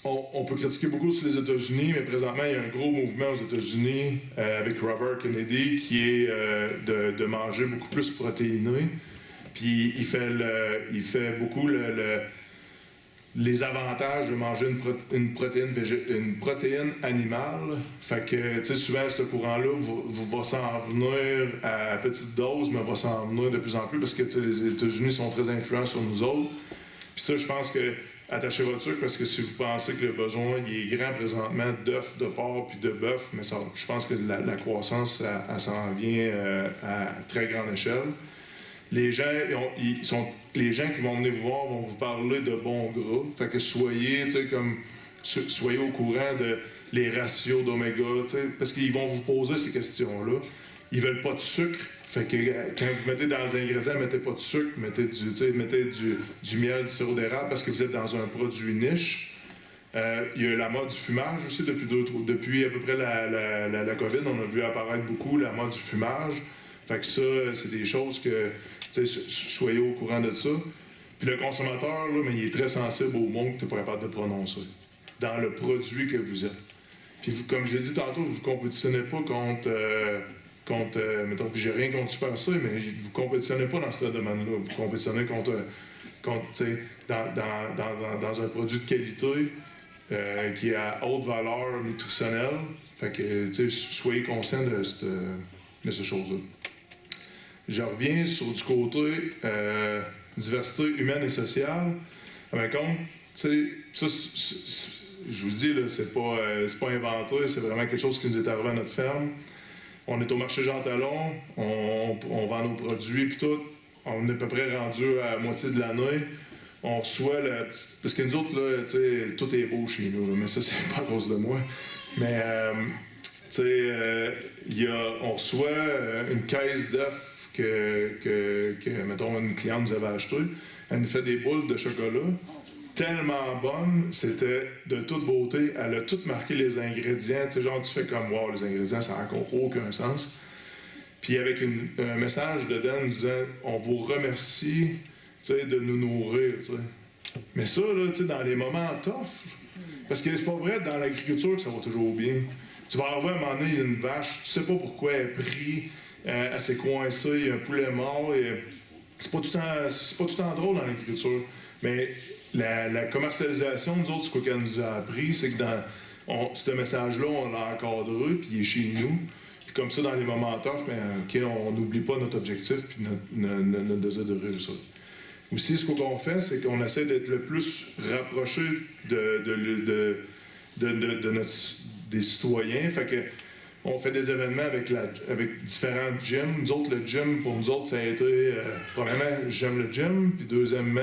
On peut critiquer beaucoup sur les États-Unis, mais présentement, il y a un gros mouvement aux États-Unis avec Robert Kennedy qui est de manger beaucoup plus protéiné. Puis il fait beaucoup les avantages de manger une protéine animale. Fait que, tu sais, souvent, ce courant-là va s'en venir à petite dose, mais va s'en venir de plus en plus parce que, tu sais, les États-Unis sont très influents sur nous autres. Puis ça, je pense que, attachez votre truc parce que si vous pensez que le besoin il est grand présentement d'œufs, de porc puis de bœuf, mais ça, je pense que la croissance, elle s'en vient à très grande échelle. Les gens qui vont venir vous voir vont vous parler de bons gras. Fait que soyez au courant de les ratios d'oméga, parce qu'ils vont vous poser ces questions-là. Ils veulent pas de sucre. Fait que quand vous mettez dans les ingrédients, mettez pas de sucre, mettez du miel, du sirop d'érable, parce que vous êtes dans un produit niche. Il y a la mode du fumage aussi depuis à peu près la COVID, on a vu apparaître beaucoup la mode du fumage. Fait que ça, c'est des choses que, soyez au courant de ça. Puis le consommateur, là, mais il est très sensible au mot que tu n'es pas capable de prononcer dans le produit que vous êtes. Puis vous, comme je l'ai dit tantôt, vous ne compétitionnez pas contre mettons, puis j'ai rien contre Super C, mais vous ne compétitionnez pas dans ce domaine-là. Vous compétitionnez dans un produit de qualité qui est à haute valeur nutritionnelle. Fait que, soyez conscient de ces choses-là. Je reviens sur du côté diversité humaine et sociale. À fin de compte, sais, je vous dis, là, c'est pas inventé, c'est vraiment quelque chose qui nous est arrivé à notre ferme. On est au marché Jean Talon, on vend nos produits puis tout. On est à peu près rendu à la moitié de l'année. On reçoit parce que nous autres, là, tout est beau chez nous, là, mais ça, c'est pas à cause de moi. Mais, on reçoit une caisse d'œufs que, mettons, une cliente nous avait acheté. Elle nous fait des boules de chocolat. Tellement bonne, c'était de toute beauté. Elle a tout marqué les ingrédients. Tu sais, genre, tu fais comme, wow, les ingrédients, ça n'a encore aucun sens. Puis avec un message dedans nous disant, on vous remercie, tu sais, de nous nourrir, tu sais. Mais ça, là, tu sais, dans les moments tough, parce que c'est pas vrai, dans l'agriculture, que ça va toujours bien. Tu vas avoir à un moment donné une vache, tu sais pas pourquoi elle est prise, elle s'est coincée, il y a un poulet mort. C'est pas tout le temps drôle dans l'agriculture. Mais la commercialisation, nous autres, ce qu'elle nous a appris, c'est que ce message-là, on l'a encadré, puis il est chez nous. Puis comme ça, dans les moments tough, mais, on n'oublie pas notre objectif puis notre désir de réussir. Aussi, ce qu'on fait, c'est qu'on essaie d'être le plus rapproché des citoyens. Fait que on fait des événements avec différents gyms. Nous autres, le gym, pour nous autres, ça a été... premièrement, j'aime le gym. Puis deuxièmement,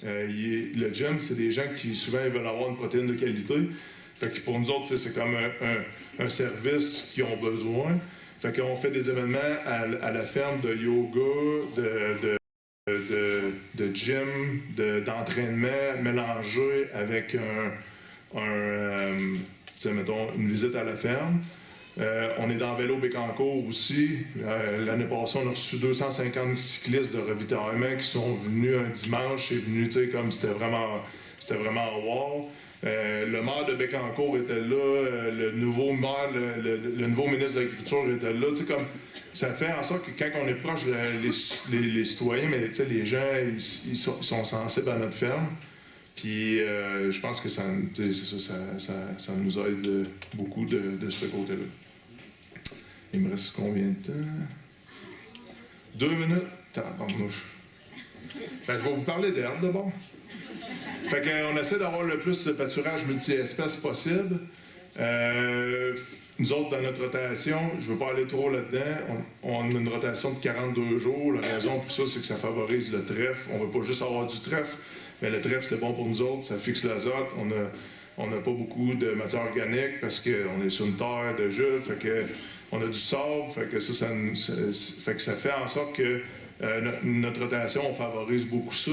le gym, c'est des gens qui, souvent, ils veulent avoir une protéine de qualité. Fait que pour nous autres, c'est comme un service qu'ils ont besoin. Fait qu'on fait des événements à la ferme de yoga, de gym, d'entraînement mélangé avec mettons, une visite à la ferme. On est dans Vélo Bécancour aussi. L'année passée, on a reçu 250 cyclistes de ravitaillement qui sont venus un dimanche. C'est venu, tu sais, comme c'était vraiment wow. Le maire de Bécancour était là, le nouveau maire, le nouveau ministre de l'Agriculture était là. Tu sais, comme ça fait en sorte que quand on est proche les citoyens, mais tu sais, les gens, ils sont sensibles à notre ferme. Puis je pense que ça nous aide beaucoup de ce côté-là. Il me reste combien de temps? 2 minutes? Tabarnouche. Ben, je vais vous parler d'herbe d'abord. Fait qu'on essaie d'avoir le plus de pâturage multi-espèces possible. Nous autres, dans notre rotation, je ne veux pas aller trop là-dedans, on a une rotation de 42 jours. La raison pour ça, c'est que ça favorise le trèfle. On ne veut pas juste avoir du trèfle, mais le trèfle, c'est bon pour nous autres, ça fixe l'azote. On n'a pas beaucoup de matière organique parce qu'on est sur une terre de jus, fait que on a du sable, fait que ça fait en sorte que notre rotation, on favorise beaucoup ça.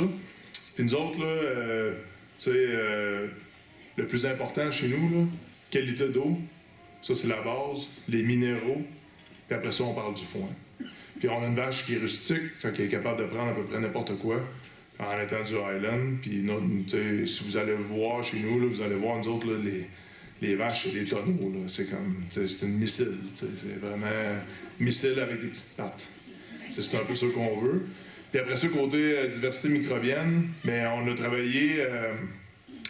Puis nous autres, là, le plus important chez nous, là, qualité d'eau, ça c'est la base, les minéraux, puis après ça, on parle du foin. Puis on a une vache qui est rustique, fait qu'elle est capable de prendre à peu près n'importe quoi en étant du Highland. Puis si vous allez voir chez nous, là, vous allez voir, nous autres, là, les vaches, c'est des tonneaux, là. C'est comme, c'est une missile, c'est vraiment missile avec des petites pattes. C'est un peu ça qu'on veut. Puis après ça, côté diversité microbienne, bien, on a travaillé,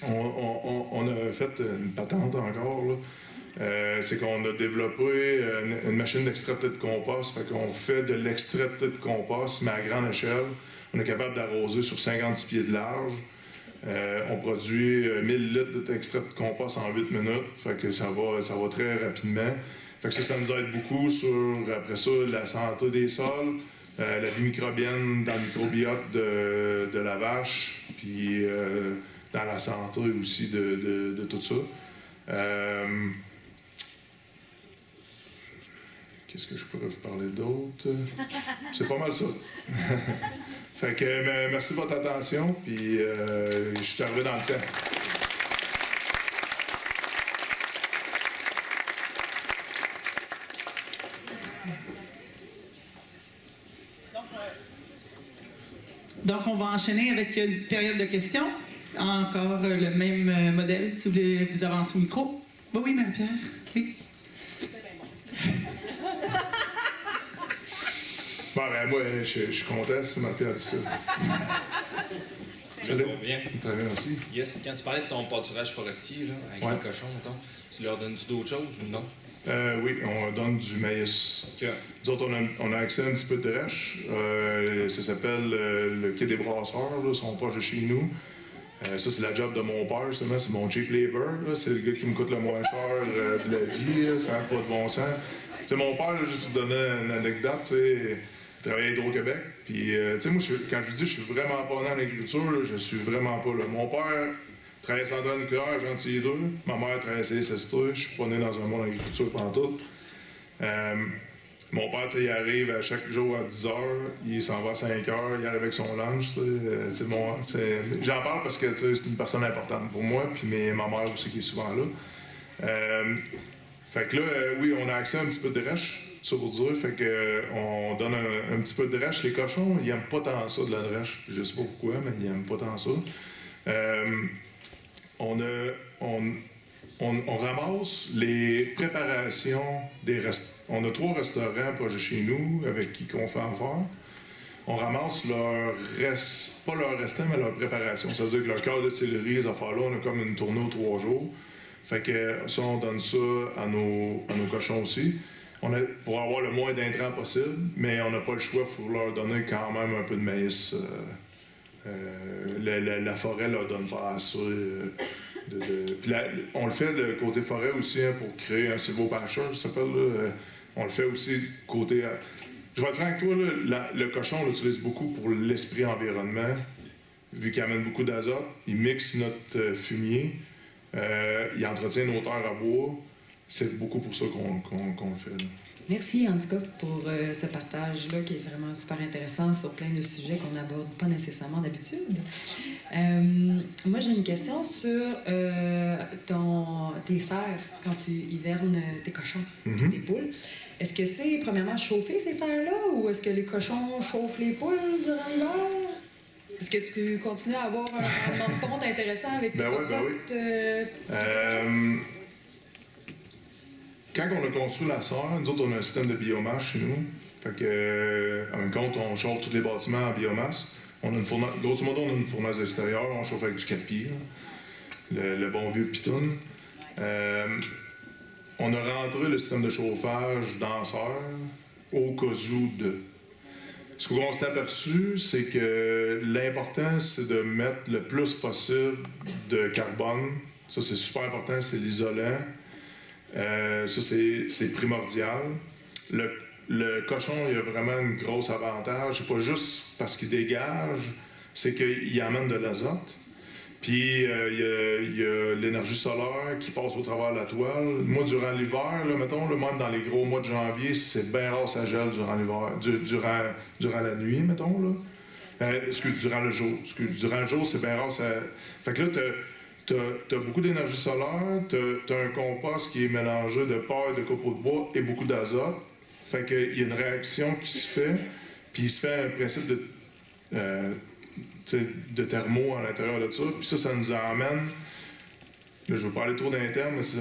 on a fait une patente encore, là. C'est qu'on a développé une machine d'extrait de compost. Fait qu'on fait de l'extrait de compost, mais à grande échelle. On est capable d'arroser sur 56 pieds de large. On produit 1000 litres d'extrait de compost en 8 minutes. Fait que ça va très rapidement. Fait que ça nous aide beaucoup sur, après ça, la santé des sols, la vie microbienne dans le microbiote de la vache, puis dans la santé aussi de tout ça. Qu'est-ce que je pourrais vous parler d'autre? C'est pas mal ça. Fait que merci de votre attention, puis je suis arrivé dans le temps. Donc, on va enchaîner avec une période de questions. Encore le même modèle, si vous voulez vous avancer au micro. Oui, Marie-Pierre. Oui. Bon, ben moi, je suis content si Marie-Pierre dit ça. Ça va bien. Très bien, merci. Yes, quand tu parlais de ton pâturage forestier, là, avec les cochons, mettons, tu leur donnes-tu d'autres choses ou non? Oui, on donne du maïs. Okay. Nous autres, on a accès à un petit peu de drèche. Ça s'appelle le Quai des Brasseurs, là, ils sont proches de chez nous. Ça, c'est la job de mon père, justement. C'est mon cheap labor. Là. C'est le gars qui me coûte le moins cher de la vie. Là. Ça n'a pas de bon sens. Tu sais, mon père, là, juste pour te donner une anecdote, tu sais, il travaillait à Hydro-Québec. Puis, tu sais, moi, quand je vous dis je suis vraiment pas dans l'agriculture, là, je suis vraiment pas là. Mon père travaillait à centrale nucléaire, gentil les deux. Ma mère travaillait à CSST. Je suis pas né dans un monde d'agriculture pantoute. Mon père, il arrive à chaque jour à 10h, il s'en va à 5h, il arrive avec son lunch. J'en parle parce que c'est une personne importante pour moi, puis ma mère aussi qui est souvent là. Fait que là, oui, on a accès à un petit peu de drèche, ça pour dire. Fait que on donne un petit peu de drèche. Les cochons, ils n'aiment pas tant ça, de la drèche. Je sais pas pourquoi, mais ils n'aiment pas tant ça. On ramasse les préparations des restaurants. On a 3 restaurants proches de chez nous avec qui on fait affaire. On ramasse pas leur restant, mais leur préparation. Ça veut dire que leur cœur de céleri, les affaires-là, on a comme une tournée aux 3 jours. Fait que ça, on donne ça à nos cochons aussi. Pour avoir le moins d'intrants possible, mais on n'a pas le choix, il faut leur donner quand même un peu de maïs. La forêt ne leur donne pas assez. Puis on le fait de côté forêt aussi hein, pour créer un silvopasture, ça s'appelle. On le fait aussi côté. Je vais être franc avec toi, le cochon, on l'utilise beaucoup pour l'esprit environnement, vu qu'il amène beaucoup d'azote. Il mixe notre fumier, il entretient nos terres à bois. C'est beaucoup pour ça qu'on le fait. Là. Merci en tout cas pour ce partage-là qui est vraiment super intéressant sur plein de sujets qu'on n'aborde pas nécessairement d'habitude. Moi, j'ai une question sur tes serres quand tu hivernes tes cochons, tes poules. Est-ce que c'est premièrement chauffer ces serres-là ou est-ce que les cochons chauffent les poules durant l'hiver? Est-ce que tu continues à avoir un rendement de ponte intéressant avec tes cocottes? Quand on a construit la serre, nous autres, on a un système de biomasse chez nous. Fait que, en même compte, on chauffe tous les bâtiments en biomasse. On a une fournaise, grosso modo, on a une fournaise extérieure, on chauffe avec du 4 pieds, le bon vieux pitoun. On a rentré le système de chauffage dans la serre au cas où de. Ce qu'on s'est aperçu, c'est que l'important, c'est de mettre le plus possible de carbone. Ça, c'est super important, c'est l'isolant. Ça, c'est primordial. Le cochon, il a vraiment un gros avantage. C'est pas juste parce qu'il dégage, c'est qu'il amène de l'azote. Puis, il y a l'énergie solaire qui passe au travers de la toile. Moi, durant l'hiver, là, mettons, là, même dans les gros mois de janvier, c'est bien rare ça gèle durant l'hiver, durant la nuit, mettons, là. Durant le jour. Durant le jour, c'est bien rare ça... Fait que là, t'as beaucoup d'énergie solaire, t'as un compost qui est mélangé de paille, de copeaux de bois et beaucoup d'azote. Fait qu'il y a une réaction qui se fait, puis il se fait un principe de thermo à l'intérieur de ça. Puis ça nous amène, là, je ne veux pas aller trop dans les termes, mais ça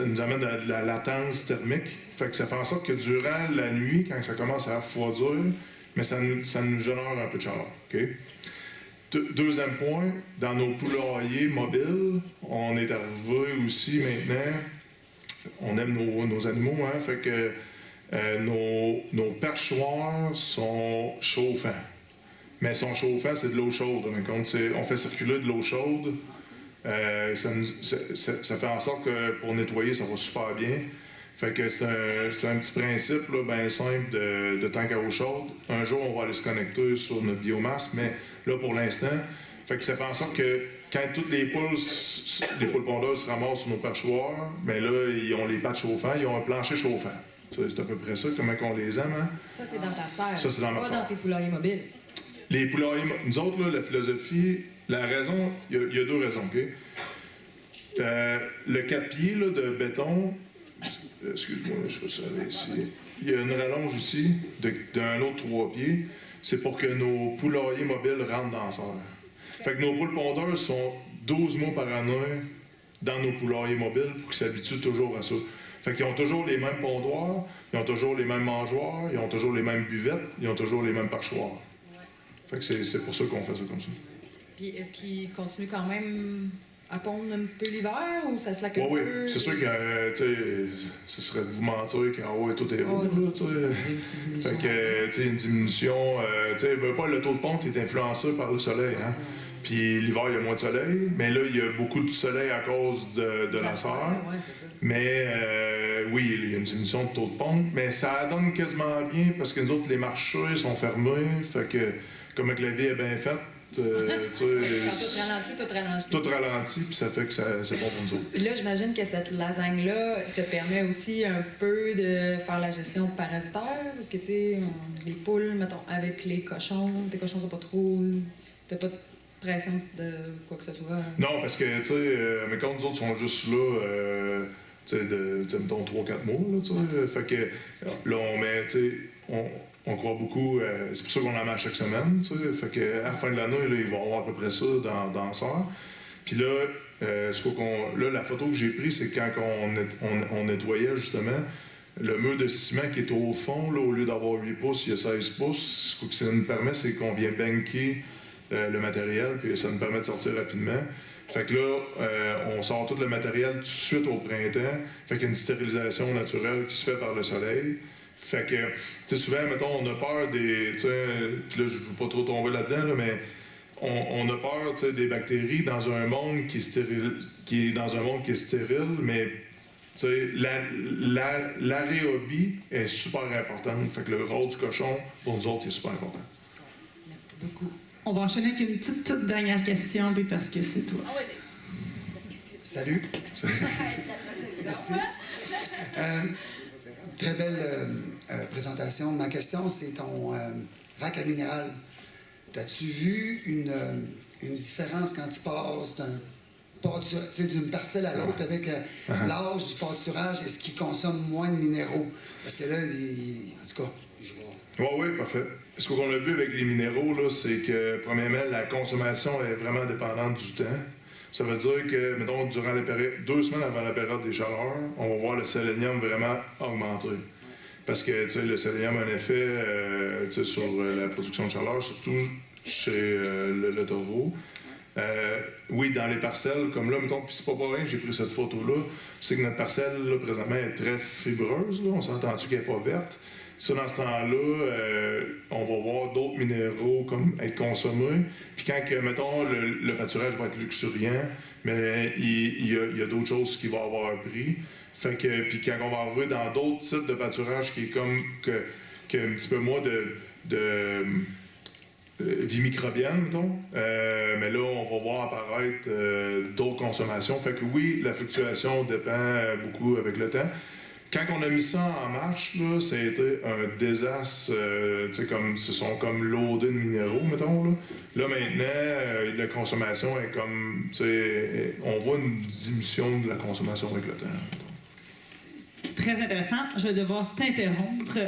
nous amène de la latence thermique. Fait que ça fait en sorte que durant la nuit, quand ça commence à refroidir, mais ça nous génère un peu de chaleur. Okay? Deuxième point, dans nos poulaillers mobiles, on est arrivé aussi maintenant, on aime nos animaux, hein, fait que nos perchoirs sont chauffants. Mais sont chauffants, c'est de l'eau chaude. On fait circuler de l'eau chaude, ça fait en sorte que pour nettoyer, ça va super bien. Fait que c'est un petit principe là, bien simple de tank à eau chaude. Un jour, on va aller se connecter sur notre biomasse, mais là, pour l'instant, fait que ça fait en sorte que quand toutes les poules pondeuses se ramassent sur nos perchoirs, bien là, ils ont les pattes chauffantes, ils ont un plancher chauffant. C'est à peu près ça, comment on les aime. Hein? Ça, c'est dans ta serre. Ça, c'est dans ma serre. Pas dans tes poulaillers mobiles. Les poulaillers, nous autres, là, la philosophie, la raison, il y a 2 raisons, OK? Le 4 pieds là, de béton, excuse-moi, je vais savoir ici. Il y a une rallonge ici d'un autre 3 pieds. C'est pour que nos poulaillers mobiles rentrent dans la serre. Fait que nos poules pondeuses sont 12 mois par année dans nos poulaillers mobiles pour qu'ils s'habituent toujours à ça. Fait qu'ils ont toujours les mêmes pondoirs, ils ont toujours les mêmes mangeoires, ils ont toujours les mêmes buvettes, ils ont toujours les mêmes perchoirs. Fait que c'est pour ça qu'on fait ça comme ça. Puis est-ce qu'ils continuent quand même à pondre un petit peu l'hiver ou ça se laque un peu? Oui, c'est sûr que, tu sais, ce serait de vous mentir qu'en haut, tout est haut, là, tu sais. Fait que, tu sais, une diminution, tu sais, pas le taux de ponte est influencé par le soleil, hein. Puis l'hiver, il y a moins de soleil. Mais là, il y a beaucoup de soleil à cause de la serre. Ouais, c'est ça. Mais oui, il y a une diminution de taux de pompe. Mais ça donne quasiment bien parce que nous autres, les marchés sont fermés. Fait que, comme que la vie est bien faite, tu sais, Quand tout ralentit. tout ralenti, puis ça fait que c'est bon pour nous autres. Puis là, j'imagine que cette lasagne-là te permet aussi un peu de faire la gestion parasitaire, parce que, tu sais, les poules, mettons, avec les cochons, tes cochons sont pas trop... T'as pas de pression de quoi que ce soit? Non, parce que, tu sais, mais quand nous autres sont juste là, tu sais, mettons 3-4 mois, là, tu sais, fait que là, on met, tu sais, on croit beaucoup, c'est pour ça qu'on en met à chaque semaine, tu sais, fait que à la fin de l'année, là, il va y avoir à peu près ça dans ça. Puis là, là, la photo que j'ai prise, c'est quand on nettoyait, justement, le mur de ciment qui est au fond, là, au lieu d'avoir 8 pouces, il y a 16 pouces. Ce que ça nous permet, c'est qu'on vient banquer le matériel, puis ça nous permet de sortir rapidement. Fait que là, on sort tout le matériel tout de suite au printemps. Fait qu'il y a une stérilisation naturelle qui se fait par le soleil. Fait que, tu sais, souvent, mettons, on a peur des... Tu sais, puis là, je ne veux pas trop tomber là-dedans, là, mais on a peur, tu sais, des bactéries dans un monde qui est stérile, mais, tu sais, l'aérobie est super importante. Fait que le rôle du cochon, pour nous autres, est super important. Merci beaucoup. On va enchaîner avec une petite dernière question, puis parce que c'est toi. Salut. Merci. Très belle présentation. Ma question, c'est ton rack à minéral. As-tu vu une différence quand tu passes d'une parcelle à l'autre avec l'âge du pâturage? Est-ce qu'il consomme moins de minéraux? Parce que là, en tout cas, je vois. Oui, parfait. Ce qu'on a vu avec les minéraux, là, c'est que, premièrement, la consommation est vraiment dépendante du temps. Ça veut dire que, mettons, durant les périodes, 2 semaines avant la période des chaleurs, on va voir le sélénium vraiment augmenter. Parce que, tu sais, le sélénium a un effet tu sais, sur la production de chaleur, surtout chez le taureau. Oui, dans les parcelles, comme là, mettons, puis c'est pas pour rien que j'ai pris cette photo-là, c'est que notre parcelle, là, présentement, est très fibreuse, là. On s'entend-tu qu'elle n'est pas verte? Ça, dans ce temps-là, on va voir d'autres minéraux comme être consommés. Puis quand, mettons, le pâturage va être luxuriant, mais il y a d'autres choses qui vont avoir un prix. Fait que, puis quand on va arriver dans d'autres types de pâturage qui est comme que un petit peu moins de vie microbienne, mettons. Mais là, on va voir apparaître d'autres consommations. Fait que oui, la fluctuation dépend beaucoup avec le temps. Quand on a mis ça en marche, là, ça a été un désastre. Comme, ce sont comme loadés de minéraux, mettons. Là maintenant, la consommation est comme... On voit une diminution de la consommation avec le temps. Très intéressant. Je vais devoir t'interrompre.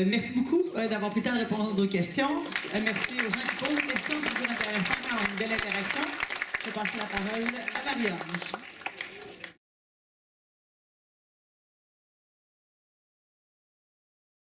Merci beaucoup d'avoir pris le temps de répondre aux questions. Merci aux gens qui posent des questions. C'est très intéressant. On a une belle interaction. Je vais passer la parole à Marie-Ange.